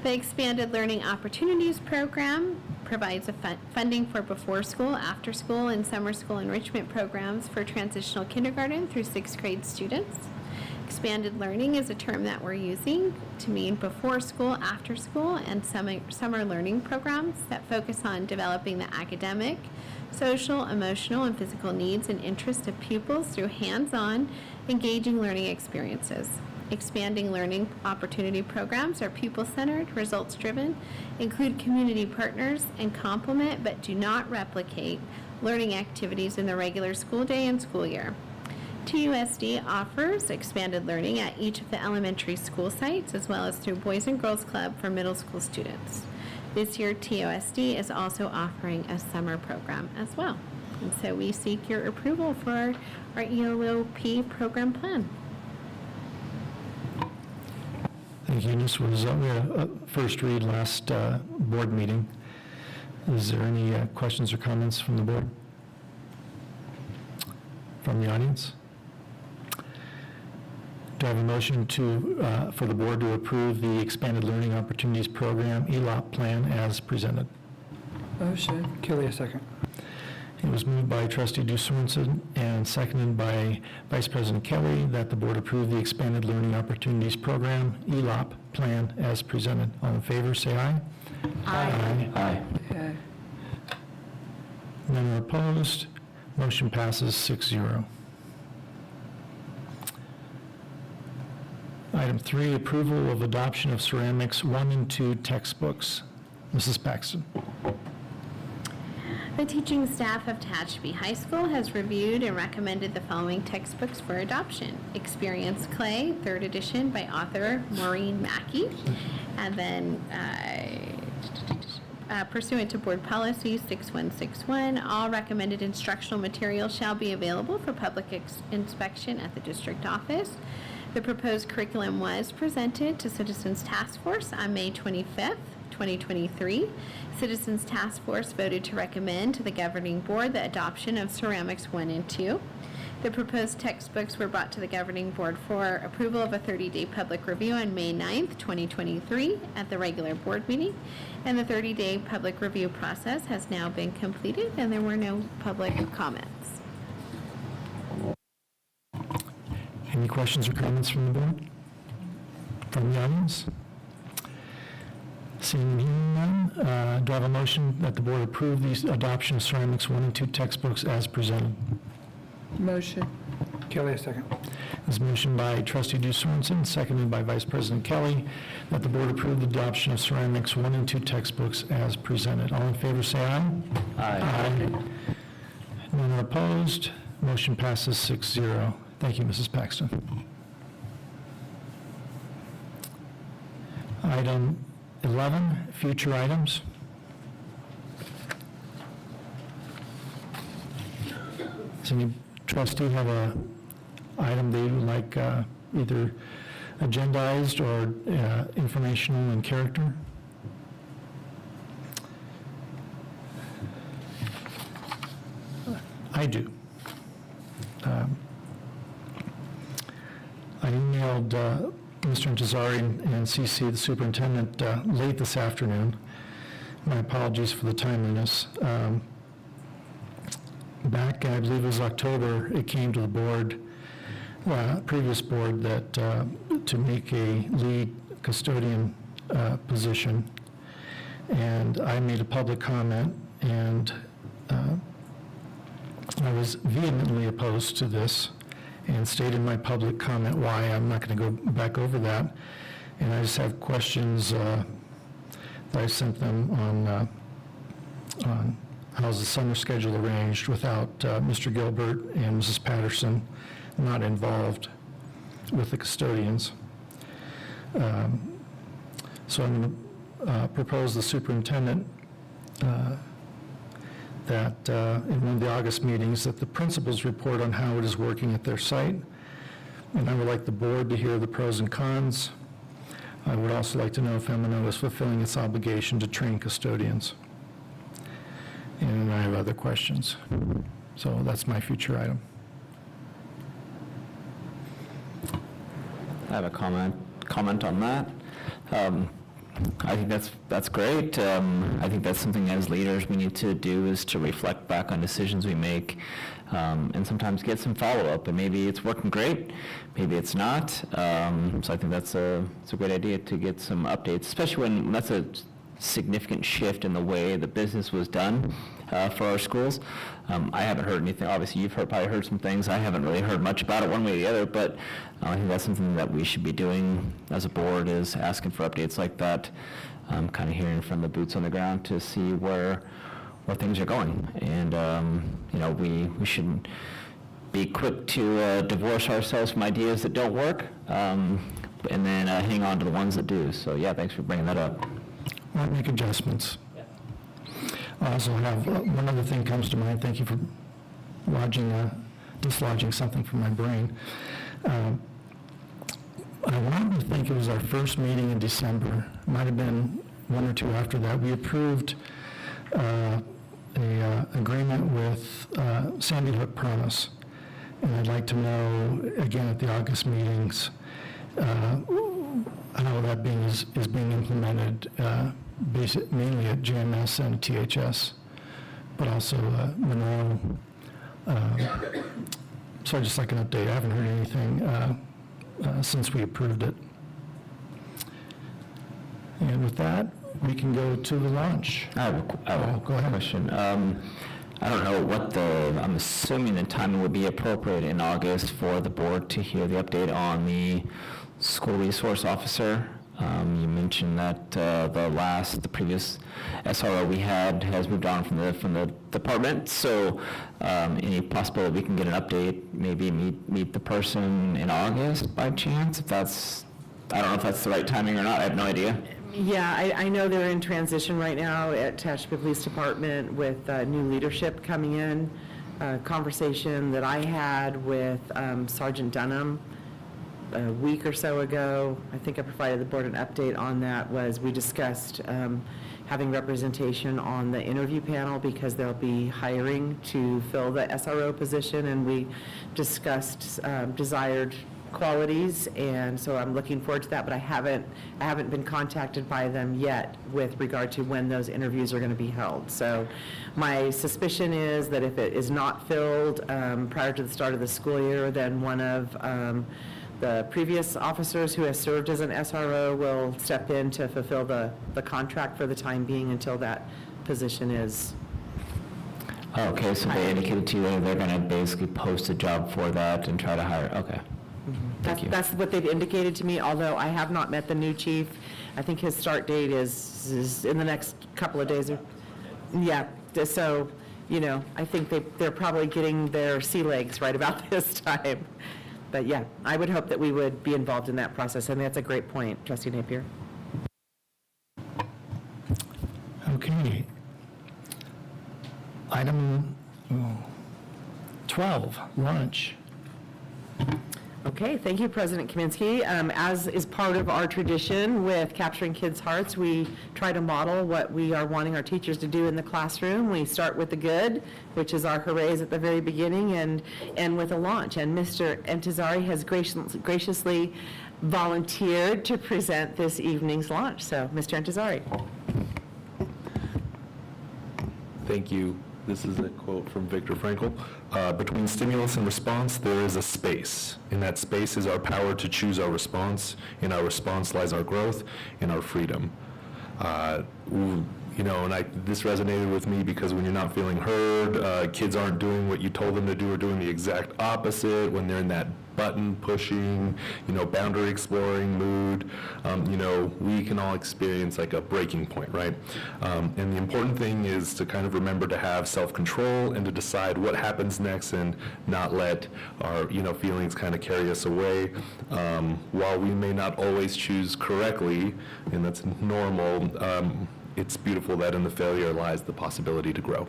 The Expanded Learning Opportunities Program provides funding for before school, after school, and summer school enrichment programs for transitional kindergarten through 6th grade students. Expanded learning is a term that we're using to mean before school, after school, and summer learning programs that focus on developing the academic, social, emotional, and physical needs and interests of pupils through hands-on, engaging learning experiences. Expanding learning opportunity programs are pupil-centered, results-driven, include community partners, and complement but do not replicate learning activities in the regular school day and school year. TUSD offers expanded learning at each of the elementary school sites as well as through Boys and Girls Club for middle school students. This year, TUSD is also offering a summer program as well. And so we seek your approval for our ELOP program plan. Thank you. This was, we had a first read last board meeting. Is there any questions or comments from the board? From the audience? Do I have a motion to, for the board to approve the Expanded Learning Opportunities Program, ELOP plan as presented? Motion. Kelly, a second. It was moved by trustee Sorensen and seconded by Vice President Kelly that the board approve the Expanded Learning Opportunities Program, ELOP plan as presented. All in favor, say aye. Aye. Aye. Okay. None are opposed. Motion passes 6-0. Item 3, approval of adoption of ceramics 1 and 2 textbooks. Mrs. Paxton. The teaching staff of Tehachapi High School has reviewed and recommended the following textbooks for adoption. Experience Clay, 3rd edition by author Maureen Mackey. And then pursuant to Board Policy 6161, all recommended instructional material shall be available for public inspection at the district office. The proposed curriculum was presented to Citizens Task Force on May 25th, 2023. Citizens Task Force voted to recommend to the governing board the adoption of Ceramics 1 and 2. The proposed textbooks were brought to the governing board for approval of a 30-day public review on May 9th, 2023 at the regular board meeting. And the 30-day public review process has now been completed and there were no public comments. Any questions or comments from the board? From the audience? Seeing none, do I have a motion that the board approve the adoption of Ceramics 1 and 2 textbooks as presented? Motion. Kelly, a second. This motion by trustee Sorensen, seconded by Vice President Kelly, that the board approve the adoption of Ceramics 1 and 2 textbooks as presented. All in favor, say aye. Aye. None are opposed. Motion passes 6-0. Thank you, Mrs. Paxton. Item 11, future items. Does any trustee have a item they would like either agendized or informational in character? I do. I emailed Mr. Intezari and CC, the superintendent, late this afternoon. My apologies for the timeliness. Back, I believe it was October, it came to the board, previous board, that to make a lead custodian position. And I made a public comment, and I was vehemently opposed to this and stated my public comment why. I'm not going to go back over that. And I just have questions that I sent them on how's the summer schedule arranged without Mr. Gilbert and Mrs. Patterson not involved with the custodians. So I'm going to propose the superintendent that in one of the August meetings that the principals report on how it is working at their site. And I would like the board to hear the pros and cons. I would also like to know if M&O is fulfilling its obligation to train custodians. And I have other questions. So that's my future item. I have a comment on that. I think that's great. I think that's something as leaders we need to do, is to reflect back on decisions we make, and sometimes get some follow-up. And maybe it's working great, maybe it's not. So I think it's a great idea to get some updates, especially when that's a significant shift in the way the business was done for our schools. I haven't heard anything. Obviously, you've probably heard some things. I haven't really heard much about it one way or the other, but I think that's something that we should be doing as a board, is asking for updates like that, kind of hearing from the boots on the ground to see where things are going. And, we shouldn't be quick to divorce ourselves from ideas that don't work, and then hang on to the ones that do. So, yeah, thanks for bringing that up. Might make adjustments. I also have, one other thing comes to mind. Thank you for dislodging something from my brain. I wanted to think it was our first meeting in December. Might have been one or two after that. We approved an agreement with Sandy Hook Promise. And I'd like to know, again, at the August meetings, how that is being implemented, mainly at GMS and THS, but also Monroe. So I'd just like an update. I haven't heard anything since we approved it. And with that, we can go to the launch. I have a go ahead. question. I don't know I'm assuming the timing would be appropriate in August for the board to hear the update on the school resource officer. You mentioned that the previous SRO we had has moved on from the department. So any possibility we can get an update, maybe meet the person in August by chance? I don't know if that's the right timing or not. I have no idea. Yeah, I know they're in transition right now at Tehachapi Police Department with new leadership coming in. A conversation that I had with Sergeant Dunham a week or so ago, I think I provided the board an update on that, was we discussed having representation on the interview panel because they'll be hiring to fill the SRO position, and we discussed desired qualities, and so I'm looking forward to that, but I haven't been contacted by them yet with regard to when those interviews are going to be held. So my suspicion is that if it is not filled prior to the start of the school year, then one of the previous officers who has served as an SRO will step in to fulfill the contract for the time being until that position is. Okay, so they indicated to you that they're going to basically post a job for that and try to hire. Okay. Thank you. That's what they've indicated to me, although I have not met the new chief. I think his start date is in the next couple of days. Yeah, so, I think they're probably getting their sea legs right about this time. But yeah, I would hope that we would be involved in that process, and that's a great point, Trustee Napier. Okay. Item 12, lunch. Okay, thank you, President Kaminsky. As is part of our tradition with Capturing Kids' Hearts, we try to model what we are wanting our teachers to do in the classroom. We start with the good, which is our hoorays at the very beginning, and end with a launch. And Mr. Entazari has graciously volunteered to present this evening's launch. So, Mr. Entazari. Thank you. This is a quote from Viktor Frankl. Between stimulus and response, there is a space. In that space is our power to choose our response. In our response lies our growth and our freedom. This resonated with me because when you're not feeling heard, kids aren't doing what you told them to do or doing the exact opposite, when they're in that button pushing, boundary exploring mood, we can all experience like a breaking point, right? And the important thing is to kind of remember to have self-control and to decide what happens next and not let our, feelings kind of carry us away. While we may not always choose correctly, and that's normal, it's beautiful that in the failure lies the possibility to grow.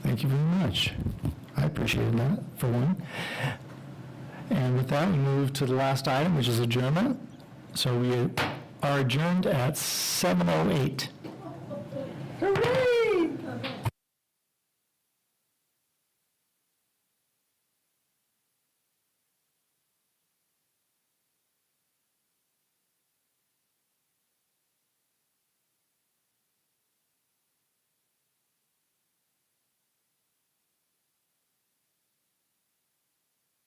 Thank you very much. I appreciate that, for one. And with that, we move to the last item, which is adjournment. So we are adjourned at 7:08. Hooray!